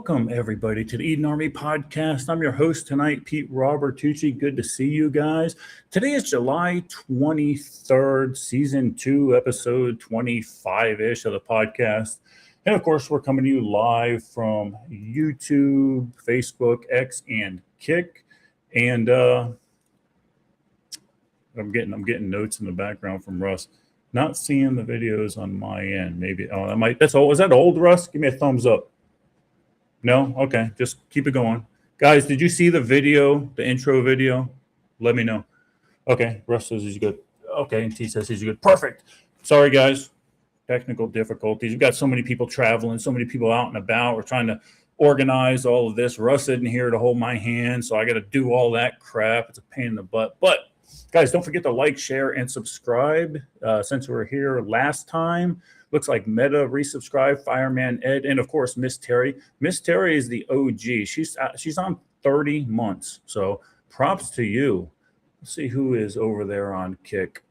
Welcome, everybody, to the Eden Army Podcast. I'm your host tonight, Pete Robertucci. Good to see you guys. Today is July 23rd, Season 2, Episode 25-ish of the podcast. And, of course, we're coming to you live from YouTube, Facebook, X, and Kick. And I'm getting notes in the background from Russ. Not seeing the videos on my end. Maybe that's old. Is that old, Russ? Give me a thumbs up. No? Okay. Just keep it going. Guys, did you see the video, the intro video? Let me know. Okay. Russ says he's good. Okay. And T says he's good. Perfect. Sorry, guys. Technical difficulties. We've got so many people traveling, so many people out and about. We're trying to organize all of this. Russ isn't here to hold my hand, so I got to do all that crap. It's a pain in the butt. But, guys, don't forget to like, share, and subscribe. Since we were here last time, looks like Meta resubscribed, Fireman Ed, and of course Miss Terry. Miss Terry is the OG. She's on 30 months. So props to you. Let's see who is over there on Kick.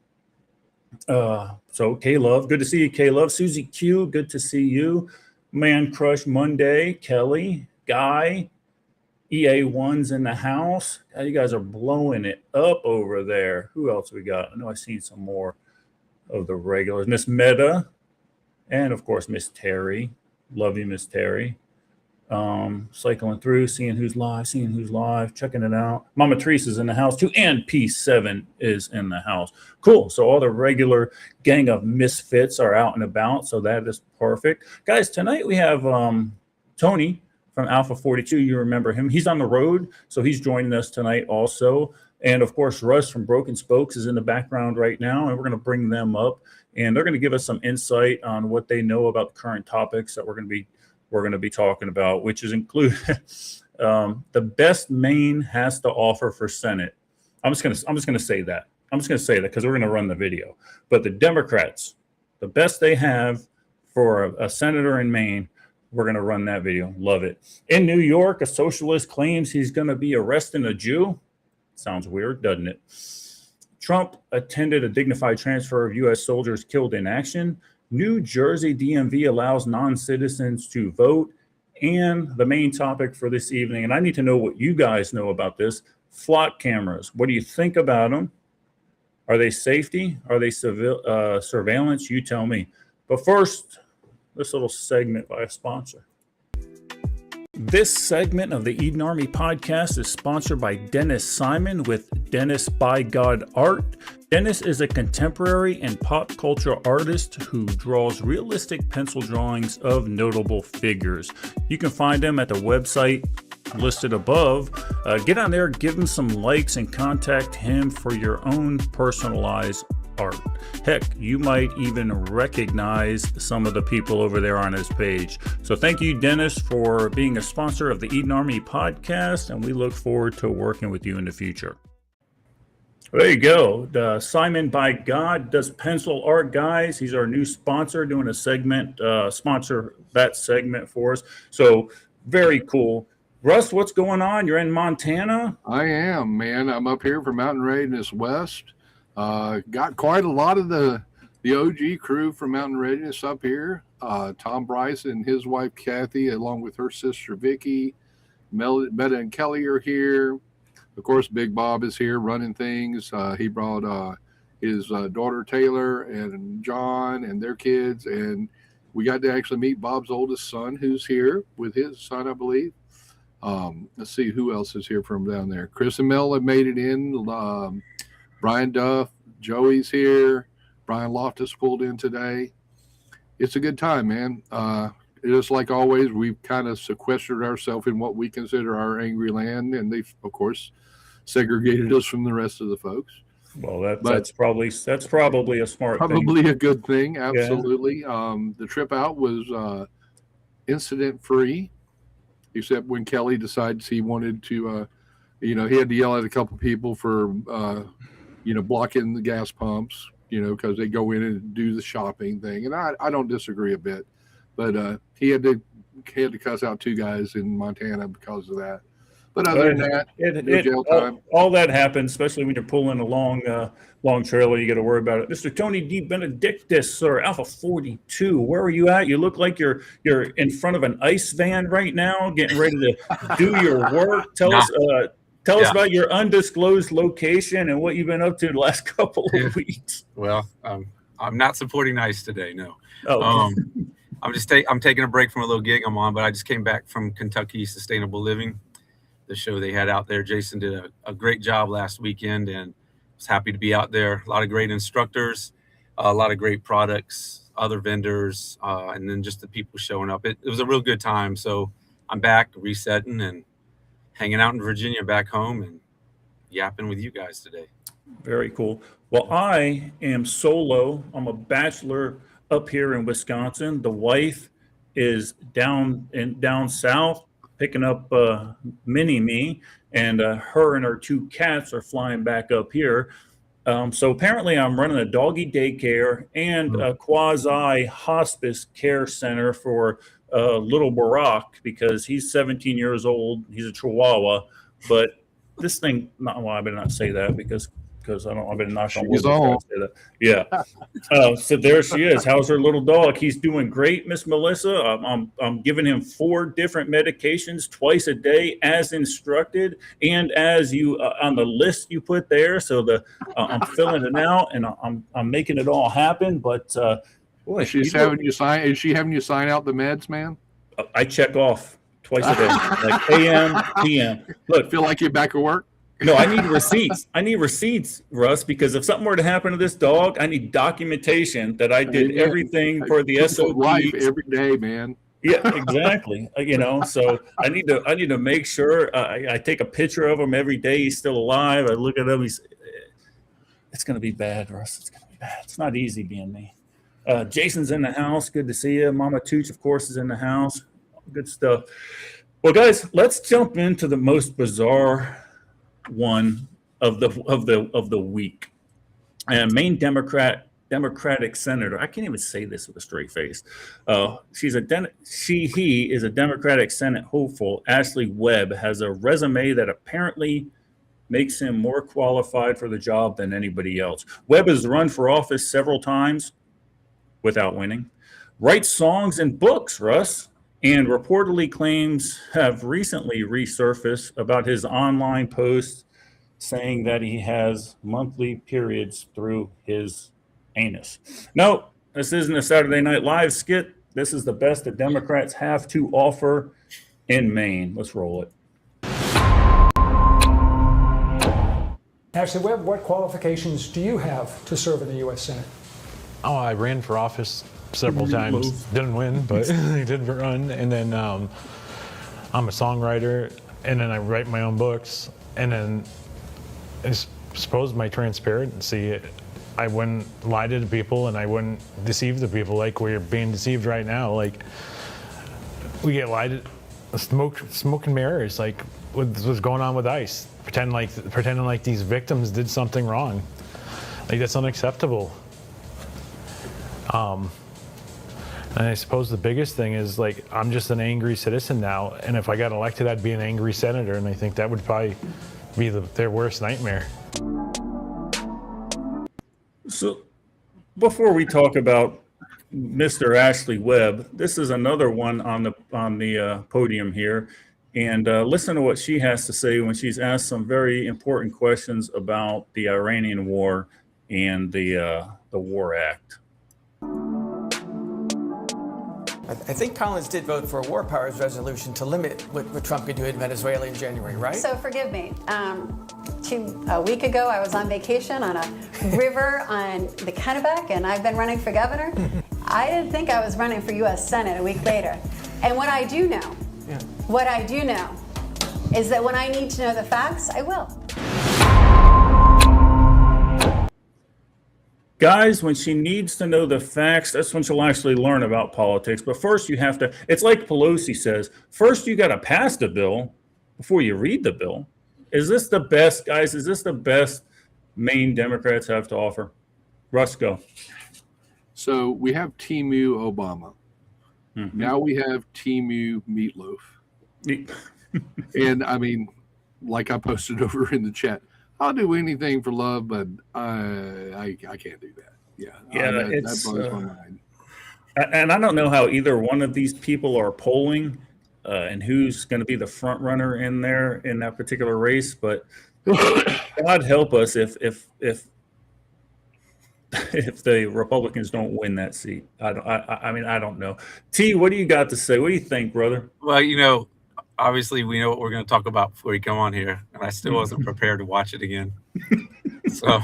So K-Love, good to see you, K-Love. Susie Q, good to see you. Man Crush Monday, Kelly, Guy, EA1's in the house. You guys are blowing it up over there. Who else we got? I know I've seen some more of the regulars. Miss Meta. And, of course, Miss Terry. Love you, Miss Terry. Cycling through, seeing who's live, checking it out. Mama Teresa's in the house, too. And P7 is in the house. Cool. So all the regular gang of misfits are out and about. So that is perfect. Guys, tonight we have Tony from Alpha 42. You remember him. He's on the road, so he's joining us tonight also. And, of course, Russ from Broken Spokes is in the background right now, and we're going to bring them up. And they're going to give us some insight on what they know about the current topics that we're going to be talking about, which is include the best Maine has to offer for Senate. I'm just going to say that. I'm just going to say that because we're going to run the video. But the Democrats, the best they have for a senator in Maine, we're going to run that video. Love it. In New York, a socialist claims he's going to be arresting a Jew. Sounds weird, doesn't it? Trump attended a dignified transfer of U.S. soldiers killed in action. New Jersey DMV allows non-citizens to vote. And the main topic for this evening, and I need to know what you guys know about this, flock cameras. What do you think about them? Are they safety? Are they surveillance? You tell me. But first, this little segment by a sponsor. This segment of the Eden Army Podcast is sponsored by Dennis Simon with Dennis by God Art. Dennis is a contemporary and pop culture artist who draws realistic pencil drawings of notable figures. You can find him at the website listed above. Get on there, give him some likes, and contact him for your own personalized art. Heck, you might even recognize some of the people over there on his page. So thank you, Dennis, for being a sponsor of the Eden Army Podcast, and we look forward to working with you in the future. There you go. Simon by God does pencil art, guys. He's our new sponsor, doing a segment, sponsor that segment for us. So very cool. Russ, what's going on? You're in Montana? I am, man. I'm up here for Mountain Readiness West. Got quite a lot of the OG crew from Mountain Readiness up here. Tom Bryce and his wife Kathy, along with her sister Vicky, Meta and Kelly are here. Of course, Big Bob is here running things. He brought his daughter Taylor and John and their kids, and we got to actually meet Bob's oldest son, who's here with his son, I believe. Let's see who else is here from down there. Chris and Mel have made it in. Brian Duff, Joey's here. Brian Loftus pulled in today. It's a good time, man. Just like always, we've kind of sequestered ourselves in what we consider our angry land, and they've, of course, segregated us from the rest of the folks. Well, that's probably a smart thing. Probably a good thing, absolutely. Yeah. The trip out was incident-free, except when Kelly decides he wanted to, he had to yell at a couple people for, blocking the gas pumps, because they go in and do the shopping thing. And I don't disagree a bit, but he had to cuss out two guys in Montana because of that. But other than that, no jail time. All that happens, especially when you're pulling a long trailer. You got to worry about it. Mr. Tony D. Benedictus, or Alpha 42, where are you at? You look like you're in front of an ice van right now, getting ready to do your work. Tell us about your undisclosed location and what you've been up to the last couple of weeks. Well, I'm not supporting ICE today. No. Oh, I'm taking a break from a little gig I'm on, but I just came back from Kentucky Sustainable Living, the show they had out there. Jason did a great job last weekend, and was happy to be out there. A lot of great instructors, a lot of great products, other vendors, and then just the people showing up. It was a real good time. So I'm back resetting and hanging out in Virginia back home and yapping with you guys today. very cool. Well, I am solo. I'm a bachelor up here in Wisconsin. The wife is down south picking up mini me, and her and her 2 cats are flying back up here. So apparently I'm running a doggy daycare and a quasi hospice care center for little Barack, because he's 17 years old. He's a Chihuahua, but this thing, I better not say that because I've been knocked on wood before I say that. Yeah. So there she is. How's her little dog? He's doing great, Miss Melissa. I'm giving him 4 different medications twice a day as instructed, and as you on the list you put there. So I'm filling it out, and I'm making it all happen. But boy, she's having you sign. Is she having you sign out the meds, man? I check off twice a day, like AM, PM. Look, feel like you're back at work. No, I need receipts. I need receipts, Russ, because if something were to happen to this dog, I need documentation that I did everything for the SOP. Life every day, man. Yeah, exactly. So I need to make sure I take a picture of him every day. He's still alive. I look at him. It's going to be bad, Russ. It's going to be bad. It's not easy being me. Jason's in the house. Good to see you. Mama Tooch, of course, is in the house. Good stuff. Well, guys, let's jump into the most bizarre one of the week. And Maine Democratic Senator, I can't even say this with a straight face. He is a Democratic Senate hopeful. Ashley Webb has a resume that apparently makes him more qualified for the job than anybody else. Webb has run for office several times without winning. Writes songs and books, Russ, and reportedly claims have recently resurfaced about his online posts saying that he has monthly periods through his anus. No, this isn't a Saturday Night Live skit. This is the best the Democrats have to offer in Maine. Let's roll it. Ashley Webb, what qualifications do you have to serve in the U.S. Senate? Oh, I ran for office several times. Didn't win, but I did run. And then I'm a songwriter, and then I write my own books. And then I suppose my transparency, I wouldn't lie to the people, and I wouldn't deceive the people like we're being deceived right now. Like, we get lied to, smoke and mirrors, like what's going on with ICE. Pretending like these victims did something wrong. Like, that's unacceptable. And I suppose the biggest thing is, like, I'm just an angry citizen now, and if I got elected, I'd be an angry senator, and I think that would probably be their worst nightmare. So before we talk about Mr. Ashley Webb, this is another one on the podium here, and listen to what she has to say when she's asked some very important questions about the Iranian war and the War Act. I think Collins did vote for a war powers resolution to limit what Trump could do in Venezuela in January, right? So forgive me. A week ago, I was on vacation on a river on the Kennebec, and I've been running for governor. I didn't think I was running for U.S. Senate a week later. And what I do know is that when I need to know the facts, I will. Guys, when she needs to know the facts, that's when she'll actually learn about politics. But first you have to, it's like Pelosi says, first you got to pass the bill before you read the bill. Is this the best, guys? Is this the best Maine Democrats have to offer? Russ, go. So we have Timu Obama. Mm-hmm. Now we have Timu Meatloaf. And I mean, like I posted over in the chat, I'll do anything for love, but I can't do that. Yeah, that blows my mind. And I don't know how either one of these people are polling, and who's going to be the front runner in there in that particular race. But God help us if the Republicans don't win that seat. I mean, I don't know. T, what do you got to say? What do you think, brother? Well, obviously we know what we're going to talk about before you come on here, and I still wasn't prepared to watch it again. So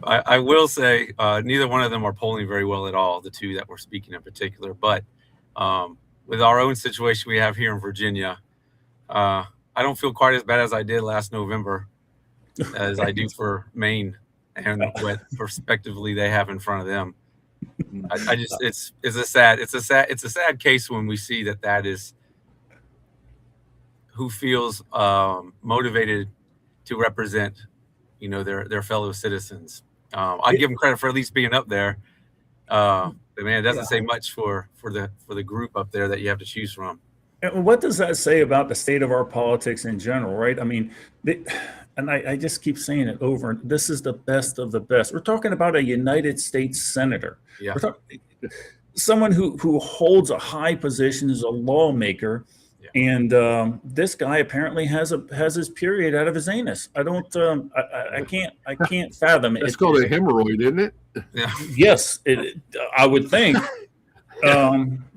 I will say neither one of them are polling very well at all, the two that we're speaking in particular. But with our own situation we have here in Virginia, I don't feel quite as bad as I did last November as I do for Maine and what prospectively they have in front of them. I just it's a sad case when we see that is who feels motivated to represent, their fellow citizens. I give them credit for at least being up there. But man, it doesn't say much for the group up there that you have to choose from. And what does that say about the state of our politics in general, right? I mean, and I just keep saying it over. This is the best of the best. We're talking about a United States senator. Yeah. We're talking, someone who holds a high position as a lawmaker. Yeah. And this guy apparently has his period out of his anus. I don't. I can't fathom it. It's called a hemorrhoid, isn't it? Yeah. Yes, I would think.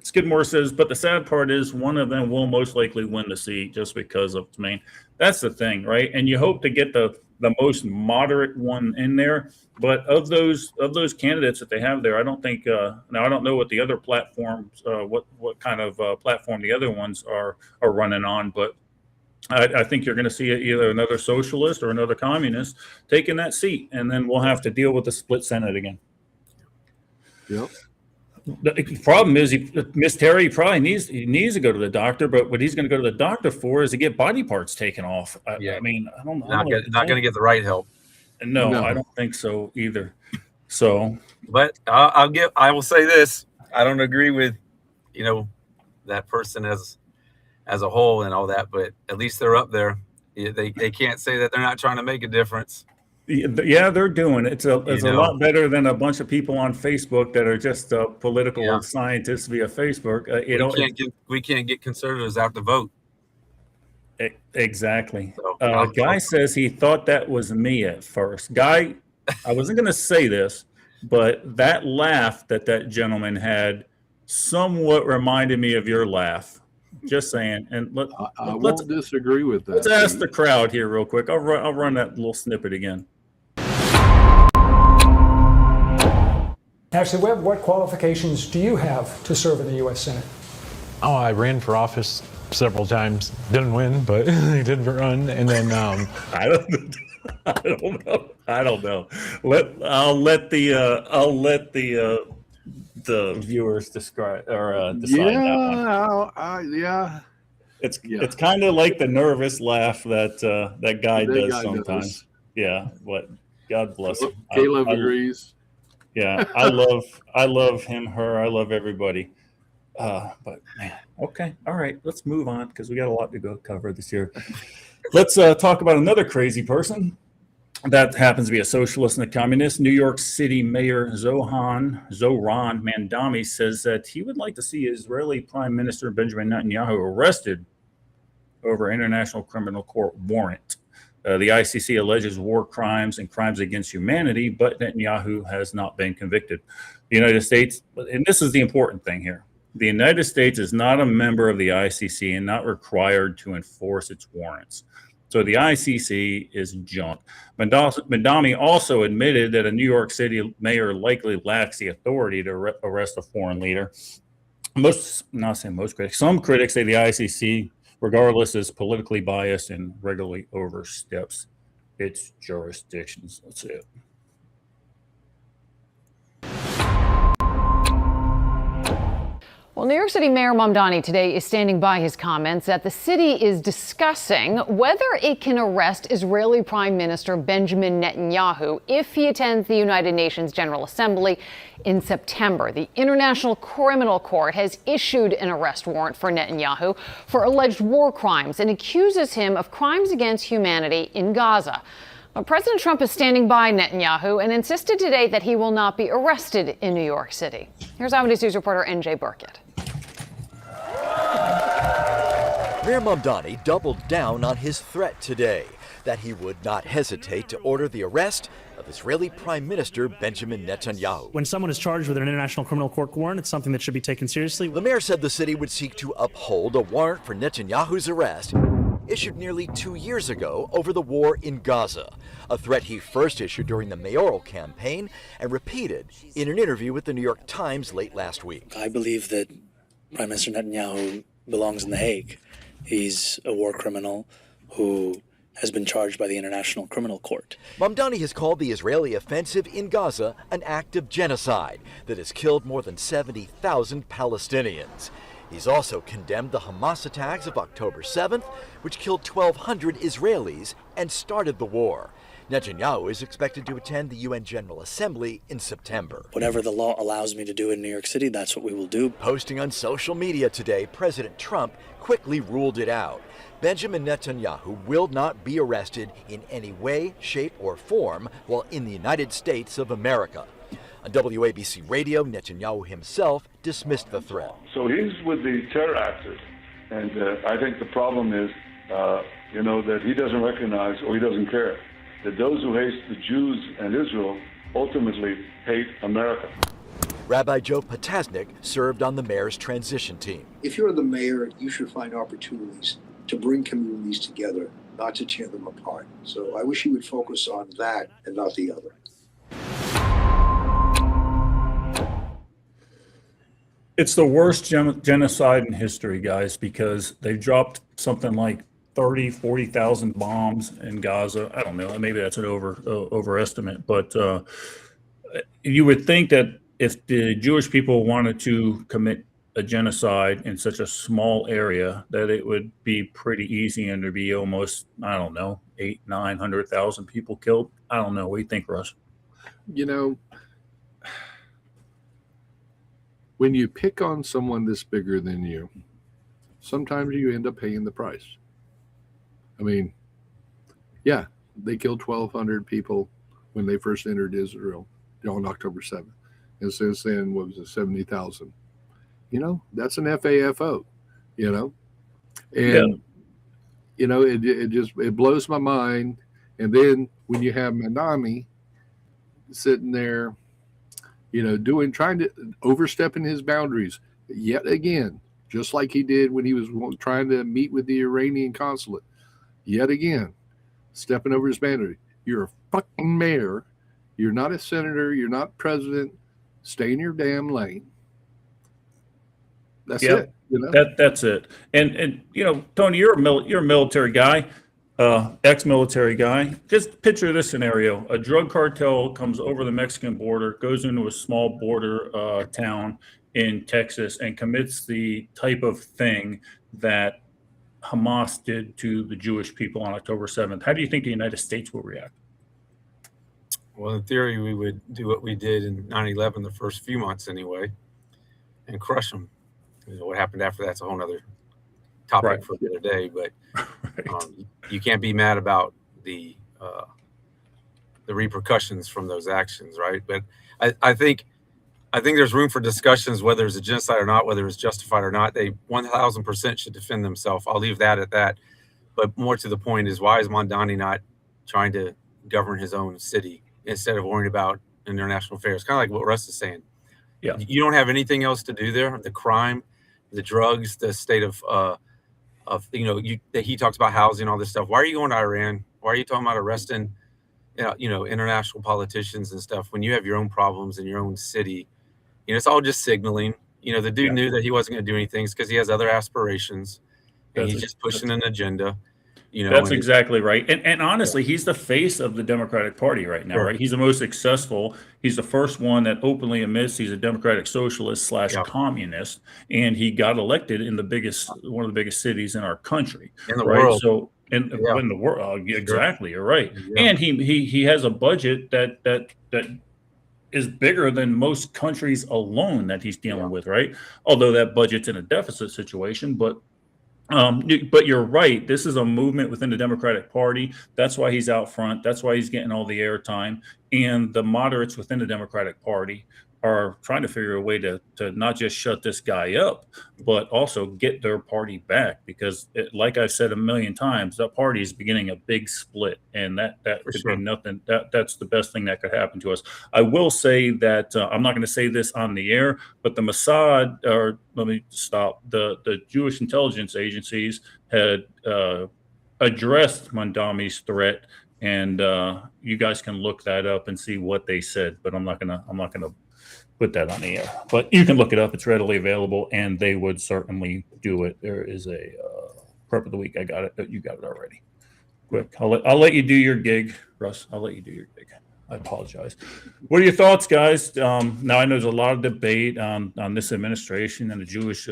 Skidmore says, but the sad part is one of them will most likely win the seat just because of Maine. That's the thing, right? And you hope to get the most moderate one in there. But of those candidates that they have there, I don't think. Now I don't know what the other platforms, what kind of platform the other ones are running on, but I think you're going to see either another socialist or another communist taking that seat, and then we'll have to deal with the split Senate again. Yep. The problem is, Miss Terry probably needs to go to the doctor, but what he's going to go to the doctor for is to get body parts taken off. I mean, I don't know. Not going to get the right help. No, I don't think so either. So, but I will say this: I don't agree with, that person as a whole and all that, but at least they're up there. They can't say that they're not trying to make a difference. Yeah, they're doing it. It's a lot better than a bunch of people on Facebook that are just political scientists via Facebook. We can't get conservatives out to vote. Exactly. So, Guy says he thought that was me at first. Guy, I wasn't going to say this, but that laugh that gentleman had somewhat reminded me of your laugh. Just saying. And I won't disagree with that. Let's ask the crowd here real quick. I'll run that little snippet again. Actually, Webb, what qualifications do you have to serve in the U.S. Senate? Oh, I ran for office several times. Didn't win, but I did run. And then I don't know. I'll let the viewers describe or decide that one. It's kind of like the nervous laugh that guy does sometimes. Yeah, but God bless him. Caleb agrees. Yeah, I love him, her. I love everybody. But man, okay, all right. Let's move on because we got a lot to cover this year. Let's talk about another crazy person that happens to be a socialist and a communist. New York City Mayor Zohran Mamdani says that he would like to see Israeli Prime Minister Benjamin Netanyahu arrested over International Criminal Court warrant. The ICC alleges war crimes and crimes against humanity, but Netanyahu has not been convicted. The United States, and this is the important thing here, the United States is not a member of the ICC and not required to enforce its warrants. So the ICC is junk. Mamdani also admitted that a New York City mayor likely lacks the authority to arrest a foreign leader. Some critics say the ICC, regardless, is politically biased and regularly oversteps its jurisdictions. That's it. Well, Well, New York City Mayor Mamdani today is standing by his comments that the city is discussing whether it can arrest Israeli Prime Minister Benjamin Netanyahu if he attends the United Nations General Assembly in September. The International Criminal Court has issued an arrest warrant for Netanyahu for alleged war crimes and accuses him of crimes against humanity in Gaza. But President Trump is standing by Netanyahu and insisted today that he will not be arrested in New York City. Here's Eyewitness News reporter NJ Burkett. Mayor Mamdani doubled down on his threat today that he would not hesitate to order the arrest of Israeli Prime Minister Benjamin Netanyahu. When someone is charged with an International Criminal Court warrant, it's something that should be taken seriously. The mayor said the city would seek to uphold a warrant for Netanyahu's arrest issued nearly 2 years ago over the war in Gaza, a threat he first issued during the mayoral campaign and repeated in an interview with the New York Times late last week. I believe that Prime Minister Netanyahu belongs in The Hague. He's a war criminal who has been charged by the International Criminal Court. Mamdani has called the Israeli offensive in Gaza an act of genocide that has killed more than 70,000 Palestinians. He's also condemned the Hamas attacks of October 7th, which killed 1,200 Israelis and started the war. Netanyahu is expected to attend the UN General Assembly in September. Whatever the law allows me to do in New York City, that's what we will do. Posting on social media today, President Trump quickly ruled it out. Benjamin Netanyahu will not be arrested in any way, shape, or form while in the United States of America. On WABC Radio, Netanyahu himself dismissed the threat. So he's with the terror actors, and I think the problem is, that he doesn't recognize or he doesn't care that those who hate the Jews and Israel ultimately hate America. Rabbi Joe Potasnik served on the mayor's transition team. If you're the mayor, you should find opportunities to bring communities together, not to tear them apart. So I wish he would focus on that and not the other. It's the worst genocide in history, guys, because they've dropped something like 40,000 bombs in Gaza. I don't know. Maybe that's an overestimate. But you would think that if the Jewish people wanted to commit a genocide in such a small area, that it would be pretty easy and there'd be almost, 900,000 people killed. I don't know. What do you think, Russ? When you pick on someone that's bigger than you, sometimes you end up paying the price. They killed 1,200 people when they first entered Israel on October 7th. And since then, what was it, 70,000? That's an FAFO, And, it blows my mind. And then when you have Mamdani sitting there, trying to overstepping his boundaries yet again, just like he did when he was trying to meet with the Iranian consulate, yet again, stepping over his boundary. You're a fucking mayor. You're not a senator. You're not president. Stay in your damn lane. That's it. That's it. And Tony, you're a military guy, ex-military guy. Just picture this scenario: a drug cartel comes over the Mexican border, goes into a small border town in Texas, and commits the type of thing that Hamas did to the Jewish people on October 7th. How do you think the United States will react? Well, in theory, we would do what we did in 9/11 the first few months anyway, and crush them. What happened after that's a whole other topic for the other day. But you can't be mad about the repercussions from those actions, right? But I think there's room for discussions whether it's a genocide or not, whether it's justified or not. They 1,000% should defend themselves. I'll leave that at that. But more to the point is, why is Mamdani not trying to govern his own city instead of worrying about international affairs? Kind of like what Russ is saying. Yeah, you don't have anything else to do there. The crime, the drugs, the state of he talks about housing, all this stuff. Why are you going to Iran? Why are you talking about arresting, international politicians and stuff when you have your own problems in your own city? It's all just signaling. The dude knew that he wasn't going to do anything because he has other aspirations, and he's just pushing an agenda. You know, That's and exactly right. And honestly, he's the face of the Democratic Party right now, Sure. right? He's the most successful. He's the first one that openly admits he's a democratic socialist slash Yeah. communist, and he got elected in one of the biggest cities in our country, in the right? world. So in Yeah. the world, exactly, you're right. Yeah. And he has a budget that is bigger than most countries alone that he's dealing with, right? Although that budget's in a deficit situation, but you're right. This is a movement within the Democratic Party. That's why he's out front. That's why he's getting all the airtime. And the moderates within the Democratic Party are trying to figure a way to not just shut this guy up, but also get their party back. Because, like I've said a million times, that party is beginning a big split, and that For could sure. be nothing. That's the best thing that could happen to us. I will say that I'm not going to say this on the air, but the Mossad, or let me stop, the Jewish intelligence agencies had addressed Mondami's threat, and you guys can look that up and see what they said. But I'm not gonna put that on the air. But you can look it up; it's readily available, and they would certainly do it. There is a prep of the week. I got it. You got it already. Quick, I'll let you do your gig, Russ. I'll let you do your gig. I apologize. What are your thoughts, guys? Now I know there's a lot of debate on this administration and the Jewish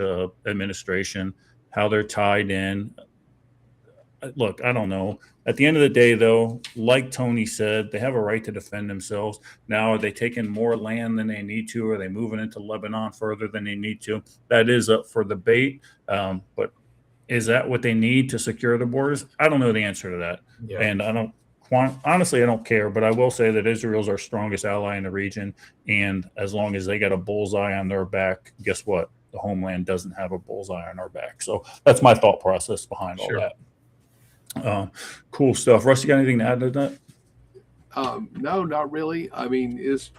administration, how they're tied in. Look, I don't know. At the end of the day, though, like Tony said, they have a right to defend themselves. Now, are they taking more land than they need to? Are they moving into Lebanon further than they need to? That is up for debate. But is that what they need to secure the borders? I don't know the answer to that. Yeah. And honestly, I don't care. But I will say that Israel's our strongest ally in the region. And as long as they got a bullseye on their back, guess what? The homeland doesn't have a bullseye on our back. So that's my thought process behind all that. Cool stuff. Russ, you got anything to add to that? No, not really. I mean, it's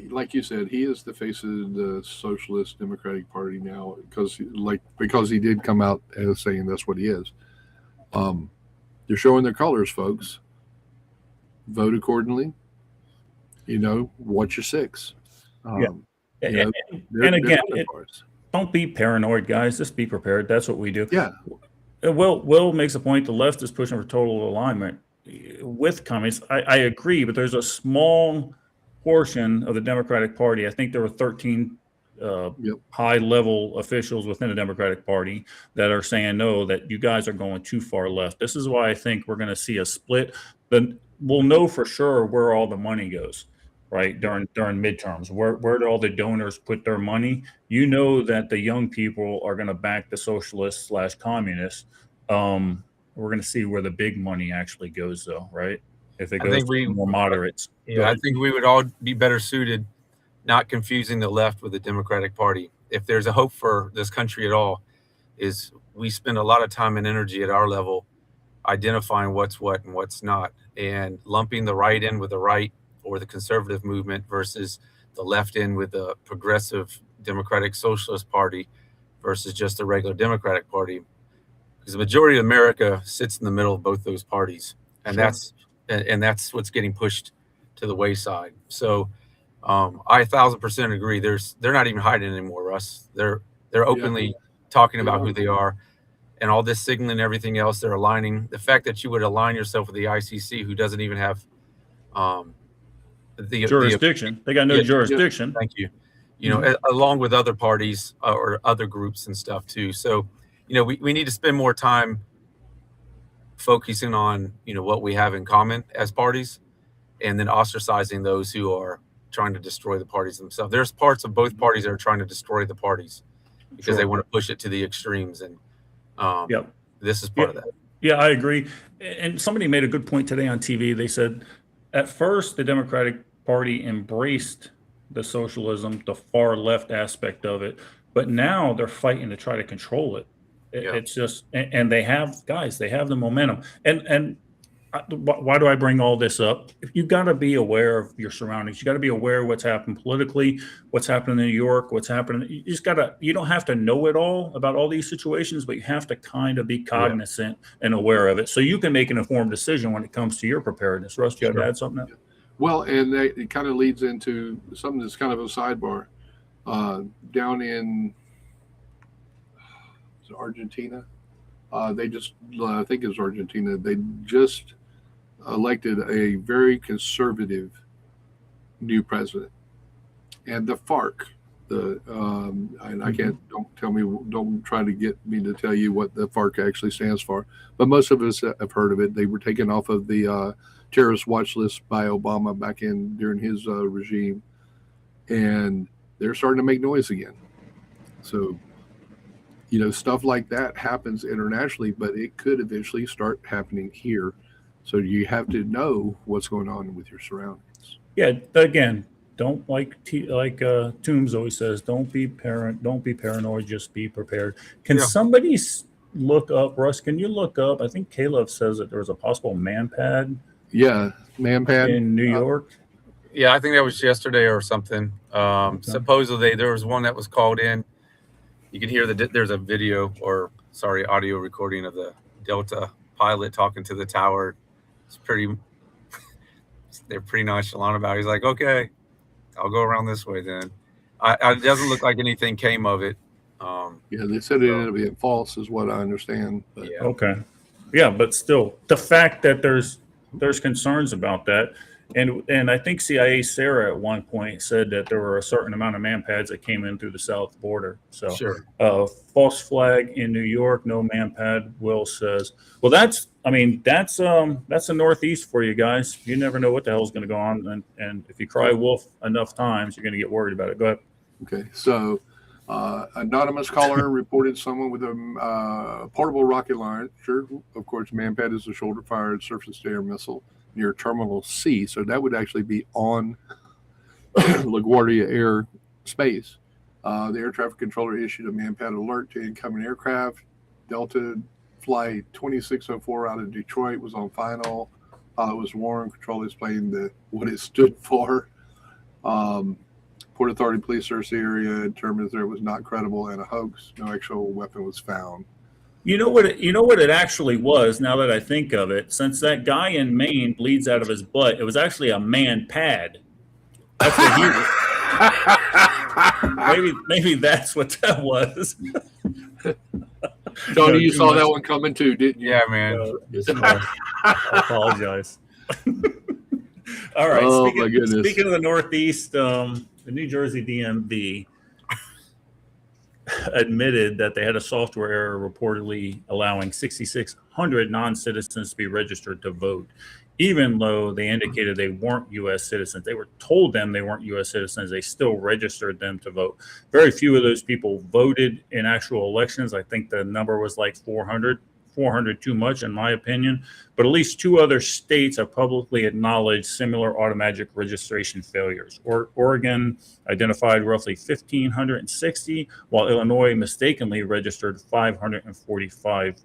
like you said, he is the face of the Socialist Democratic Party now because he did come out as saying that's what he is. They're showing their colors, folks. Vote accordingly. Watch your six. And again, don't be paranoid, guys. Just be prepared. That's what we do. Yeah. Will makes a point. The left is pushing for total alignment with communists. I agree, but there's a small portion of the Democratic Party. I think there were 13 high-level officials within the Democratic Party that are saying, no, that you guys are going too far left. This is why I think we're going to see a split. Then we'll know for sure where all the money goes, right, during midterms. Where do all the donors put their money? You know that the young people are going to back the socialists / communists. We're going to see where the big money actually goes, though, right? If it goes to more moderates. Yeah, I think we would all be better suited not confusing the left with the Democratic Party. If there's a hope for this country at all, is we spend a lot of time and energy at our level identifying what's what and what's not, and lumping the right in with the right or the conservative movement versus the left in with the progressive Democratic Socialist Party versus just the regular Democratic Party. Because the majority of America sits in the middle of both those parties. And that's what's getting pushed to the wayside. So I 1,000% agree. They're not even hiding anymore, Russ. They're openly talking about who they are, and all this signaling and everything else. They're aligning. The fact that you would align yourself with the ICC, who doesn't even have the jurisdiction. They got no jurisdiction. Thank you. Along with other parties or other groups and stuff too. So, we need to spend more time focusing on, what we have in common as parties, and then ostracizing those who are trying to destroy the parties themselves. There's parts of both parties that are trying to destroy the parties because they want to push it to the extremes. And this is part of that. Yeah, I agree. And somebody made a good point today on TV. They said, at first, the Democratic Party embraced the socialism, the far left aspect of it, but now they're fighting to try to control it. It's just, and they have the momentum. And why do I bring all this up? You've got to be aware of your surroundings. You got to be aware of what's happened politically, what's happening in New York, what's happening. You don't have to know it all about all these situations, but you have to kind of be cognizant and aware of it so you can make an informed decision when it comes to your preparedness. Russ, do you have to add something? Well, and it kind of leads into something that's kind of a sidebar. Down in Argentina, They just, I think it's Argentina. They just elected a very conservative new president, and the FARC. And I can't. Don't try to get me to tell you what the FARC actually stands for. But most of us have heard of it. They were taken off of the terrorist watch list by Obama back during his regime, and they're starting to make noise again. So, stuff like that happens internationally, but it could eventually start happening here. So you have to know what's going on with your surroundings. Yeah, again, don't Toombs always says, don't be paranoid, just be prepared. Can somebody look up, Russ? Can you look up? I think Caleb says that there was a possible man-pad. Yeah, man-pad in New York. Yeah, I think that was yesterday or something. Supposedly there was one that was called in. You can hear there's a audio recording of the Delta pilot talking to the tower. It's they're pretty nonchalant about it. He's like, okay, I'll go around this way then. It doesn't look like anything came of it. They said it ended up being false is what I understand. But. Yeah. Okay. Yeah, but still, the fact that there's concerns about that. And I think CIA Sarah at one point said that there were a certain amount of man-pads that came in through the south border. So sure. False flag in New York, no man-pad. Will says, well, that's the Northeast for you guys. You never know what the hell's going to go on. And if you cry wolf enough times, you're going to get worried about it. Go ahead. Okay. So anonymous caller reported someone with a portable rocket launcher. Of course, man-pad is a shoulder-fired surface-to-air missile near Terminal C, so that would actually be on LaGuardia Air Space. The air traffic controller issued a man-pad alert to incoming aircraft. Delta Flight 2604 out of Detroit was on final. Pilot was warned. Controller explained what it stood for. Port Authority police searched the area, determined that it was not credible and a hoax. No actual weapon was found. You know what it actually was, now that I think of it, since that guy in Maine bleeds out of his butt, it was actually a man-pad. That's what he was. Maybe that's what that was. Tony, you saw that one coming too, didn't you? Yeah, man. I apologize. All right. Oh, my goodness. Speaking of the Northeast, the New Jersey DMV admitted that they had a software error reportedly allowing 6,600 non-citizens to be registered to vote, even though they indicated they weren't U.S. citizens. They were told them they weren't U.S. citizens. They still registered them to vote. Very few of those people voted in actual elections. I think the number was like 400 too much, in my opinion. But at least 2 other states have publicly acknowledged similar automatic registration failures. Oregon identified roughly 1,560, while Illinois mistakenly registered 545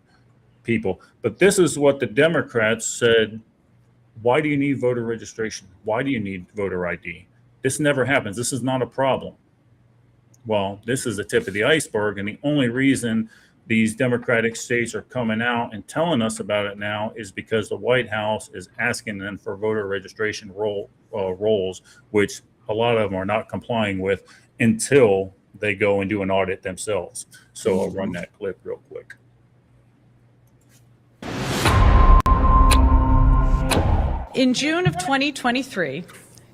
people. But this is what the Democrats said. Why do you need voter registration? Why do you need voter ID? This never happens. This is not a problem. Well, this is the tip of the iceberg, and the only reason these Democratic states are coming out and telling us about it now is because the White House is asking them for voter registration rolls, which a lot of them are not complying with until they go and do an audit themselves. So I'll run that clip real quick. In June of 2023,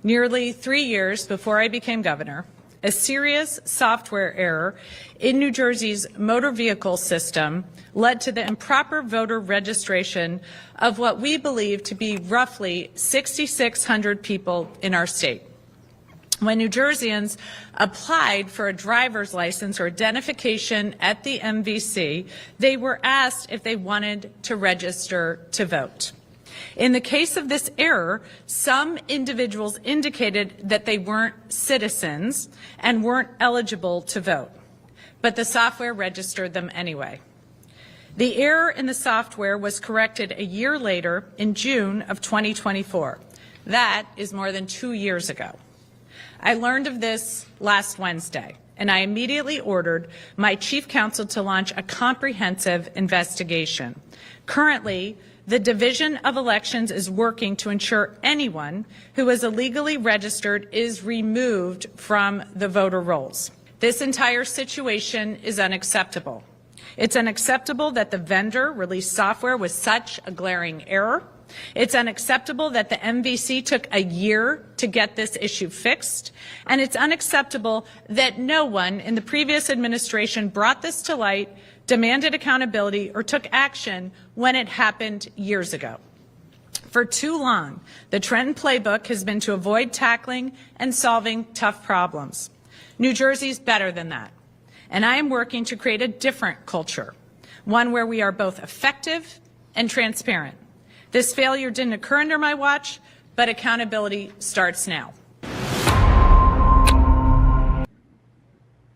nearly 3 years before I became governor, a serious software error in New Jersey's motor vehicle system led to the improper voter registration of what we believe to be roughly 6,600 people in our state. When New Jerseyans applied for a driver's license or identification at the MVC, they were asked if they wanted to register to vote. In the case of this error, some individuals indicated that they weren't citizens and weren't eligible to vote, but the software registered them anyway. The error in the software was corrected a year later in June of 2024. That is more than 2 years ago. I learned of this last Wednesday, and I immediately ordered my chief counsel to launch a comprehensive investigation. Currently, the Division of Elections is working to ensure anyone who is illegally registered is removed from the voter rolls. This entire situation is unacceptable. It's unacceptable that the vendor released software with such a glaring error. It's unacceptable that the MVC took a year to get this issue fixed. And it's unacceptable that no one in the previous administration brought this to light, demanded accountability, or took action when it happened years ago. For too long, the Trenton playbook has been to avoid tackling and solving tough problems. New Jersey's better than that. And I am working to create a different culture, one where we are both effective and transparent. This failure didn't occur under my watch, but accountability starts now.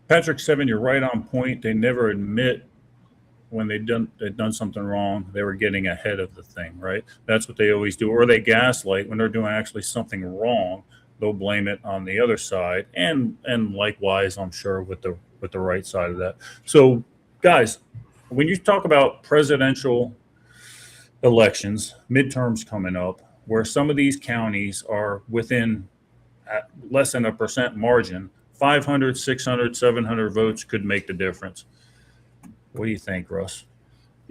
Patrick, 7, you're right on point. They never admit when they'd done something wrong. They were getting ahead of the thing, right? That's what they always do. Or they gaslight when they're doing actually something wrong. They'll blame it on the other side, and likewise, I'm sure with the right side of that. So, guys, when you talk about presidential elections, midterms coming up, where some of these counties are within less than a % margin, 500, 600, 700 votes could make the difference. What do you think, Russ?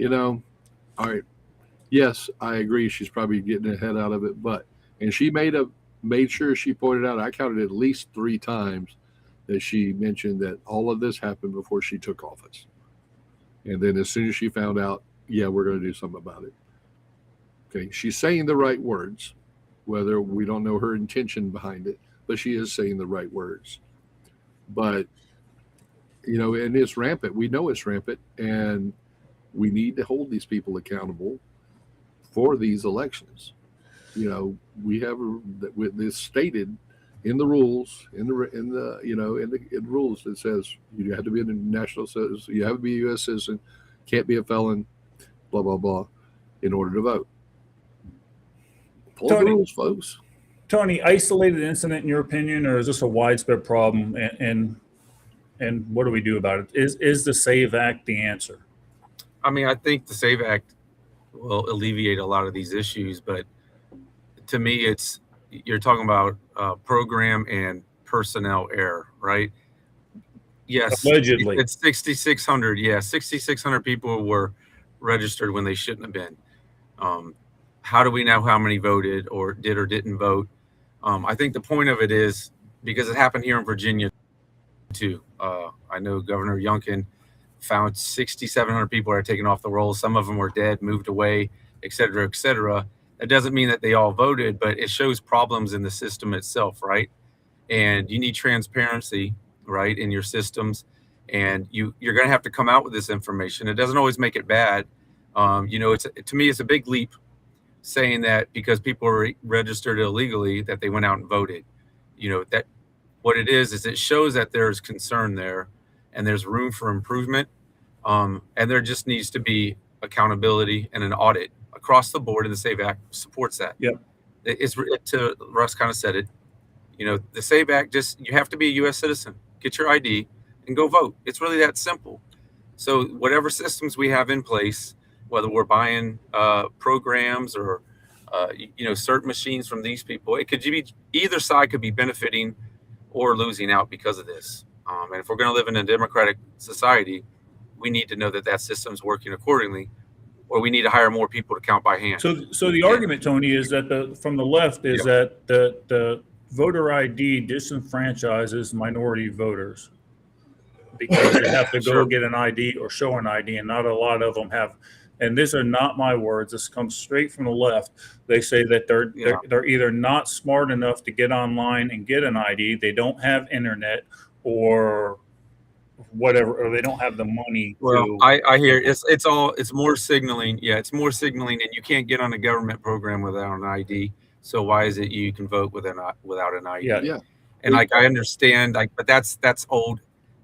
All right. Yes, I agree. She's probably getting ahead out of it, and she made sure she pointed out, I counted at least 3 times that she mentioned that all of this happened before she took office. And then as soon as she found out, yeah, we're going to do something about it. Okay, she's saying the right words, whether we don't know her intention behind it, but she is saying the right words. But, and it's rampant. We know it's rampant, and we need to hold these people accountable for these elections. We have this stated in the rules, in the rules that says you have to be a national citizen, you have to be a U.S. citizen, can't be a felon, blah blah blah, in order to vote. Follow the rules, folks. Tony, isolated incident in your opinion, or is this a widespread problem? And what do we do about it? Is the SAVE Act the answer? I mean, I think the SAVE Act will alleviate a lot of these issues, but to me, you're talking about program and personnel error, right? Yes, allegedly. It's 6,600. Yeah, 6,600 people were registered when they shouldn't have been. How do we know how many voted or didn't vote? I think the point of it is because it happened here in Virginia too. I know Governor Youngkin found 6,700 people are taken off the rolls. Some of them were dead, moved away, et cetera, et cetera. It doesn't mean that they all voted, but it shows problems in the system itself, right? And you need transparency, right, in your systems. And you're going to have to come out with this information. It doesn't always make it bad. To me, it's a big leap saying that because people were registered illegally that they went out and voted. That what it is it shows that there's concern there and there's room for improvement. And there just needs to be accountability and an audit across the board, and the SAVE Act supports that. Yep. To Russ kind of said it, the SAVE Act, you have to be a U.S. citizen, get your ID, and go vote. It's really that simple. So whatever systems we have in place, whether we're buying programs or certain machines from these people, it could be either side could be benefiting or losing out because of this. And if we're going to live in a democratic society, we need to know that system's working accordingly, or we need to hire more people to count by hand. So the argument, Tony, is that from the left is that the voter ID disenfranchises minority voters because they have to go get an ID or show an ID, and not a lot of them have. And these are not my words. This comes straight from the left. They say that they're either not smart enough to get online and get an ID, they don't have internet, or whatever, or they don't have the money. I hear it's more signaling. Yeah, it's more signaling, and you can't get on a government program without an ID. So why is it you can vote without an ID? Yeah. And I understand, but that's old.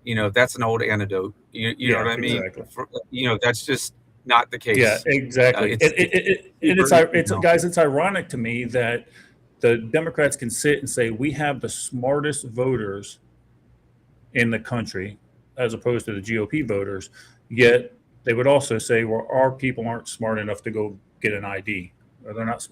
That's an old anecdote. You know what I mean? Exactly. That's just not the case. Yeah, exactly. It's ironic to me that the Democrats can sit and say we have the smartest voters in the country, as opposed to the GOP voters, yet they would also say, well, our people aren't smart enough to go get an ID. Or they're not.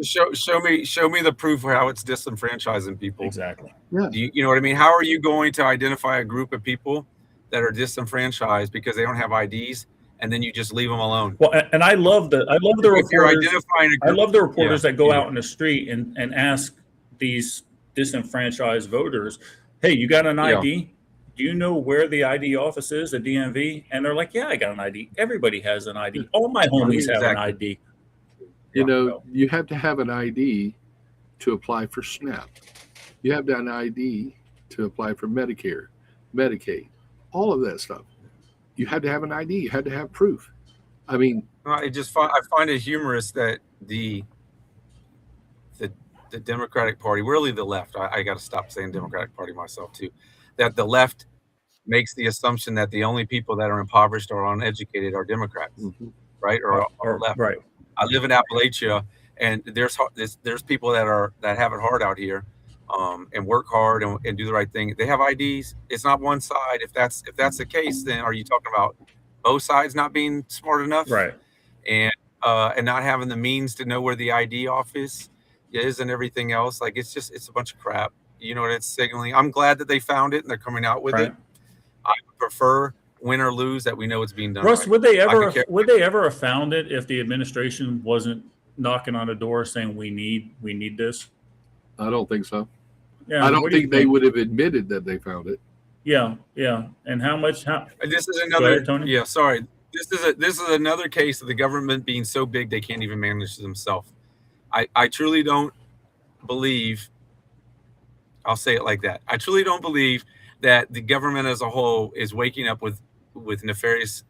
Show me the proof of how it's disenfranchising people. Exactly. Yeah. You know what I mean? How are you going to identify a group of people that are disenfranchised because they don't have IDs, and then you just leave them alone. Well, and I love the If you're reporters. identifying a I group- love the reporters Yeah, that go yeah. out in the street and ask these disenfranchised voters, "Hey, you got an Yeah. ID? Do you know where the ID office is, the DMV?" And they're like, "Yeah, I got an ID. Everybody has an ID. All my homies have an Exactly. ID." You know, you have to have an ID to apply for SNAP. You have to have an ID to apply for Medicare, Medicaid, all of that stuff. You had to have an ID. You had to have proof. I mean, I find it humorous that the Democratic Party, really the left, I got to stop saying Democratic Party myself too, that the left makes the assumption that the only people that are impoverished or uneducated are Democrats, right? Or left. Right. I live in Appalachia, and there's people that have it hard out here, and work hard and do the right thing. They have IDs. It's not one side. If that's the case, then are you talking about both sides not being smart enough, Right. and not having the means to know where the ID office is and everything else? Like it's a bunch of crap. You know what it's signaling? I'm glad that they found it and they're coming out with it. I would prefer win or lose that we know it's being done. Russ, right. would they ever have found it if the administration wasn't knocking on the door saying we need this? I don't think so. Yeah, I don't what do you think they would have admitted that they found it. Yeah, yeah. And how much? This is Go another. ahead, Tony. Yeah, sorry. This is another case of the government being so big they can't even manage themselves. I truly don't believe. I'll say it like that. I truly don't believe that the government as a whole is waking up with nefarious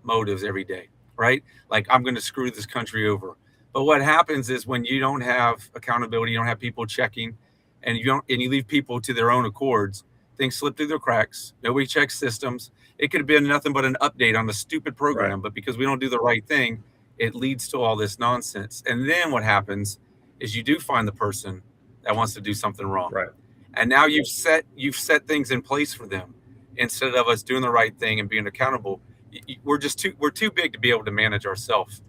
motives every day, right? Like I'm going to screw this country over. But what happens is when you don't have accountability, you don't have people checking, and you leave people to their own accords, things slip through the cracks. Nobody checks systems. It could have been nothing but an update on the stupid program, but because we don't do the right thing, it leads to all this nonsense. And then what happens is you do find the person that wants to do something wrong. Right. And now you've set things in place for them instead of us doing the right thing and being accountable. We're too big to be able to manage ourselves.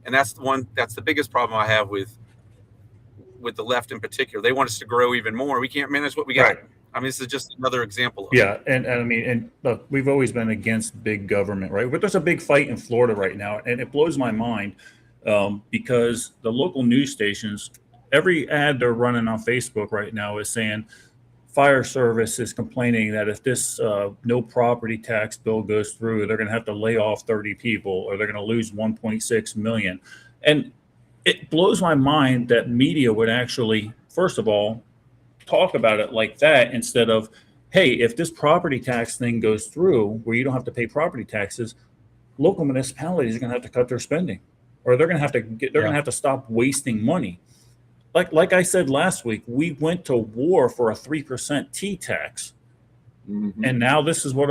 And that's the biggest problem I have with the left in particular. They want us to grow even more. We can't manage what we got. Right. I mean, this is just another example of Yeah, and I mean, and look, we've always been against big government, right? But there's a big fight in Florida right now, and it blows my mind because the local news stations, every ad they're running on Facebook right now is saying fire service is complaining that if this no property tax bill goes through, they're going to have to lay off 30 people or they're going to lose 1.6 million. And it blows my mind that media would actually, first of all, talk about it like that instead of, hey, if this property tax thing goes through where you don't have to pay property taxes, local municipalities are going to have to cut their spending, or they're going to have to going to have to stop wasting money. Like I said last week, we went to war for a 3% T tax, and now this is what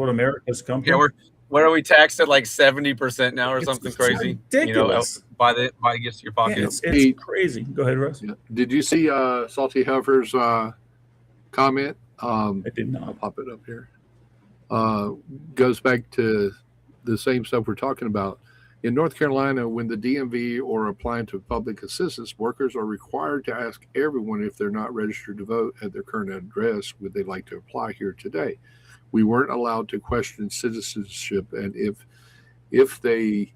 America's come to. Yeah, what are we taxed at, like 70% now or something crazy? Ridiculous. By the gifts to your pocket. Yeah, it's crazy. Go ahead, Russ. Yeah. Did you see Salty Heifer's comment? I did not. I'll pop it up here. Goes back to the same stuff we're talking about. In North Carolina, when the DMV or applying to public assistance, workers are required to ask everyone if they're not registered to vote at their current address, would they like to apply here today? We weren't allowed to question citizenship, and if they,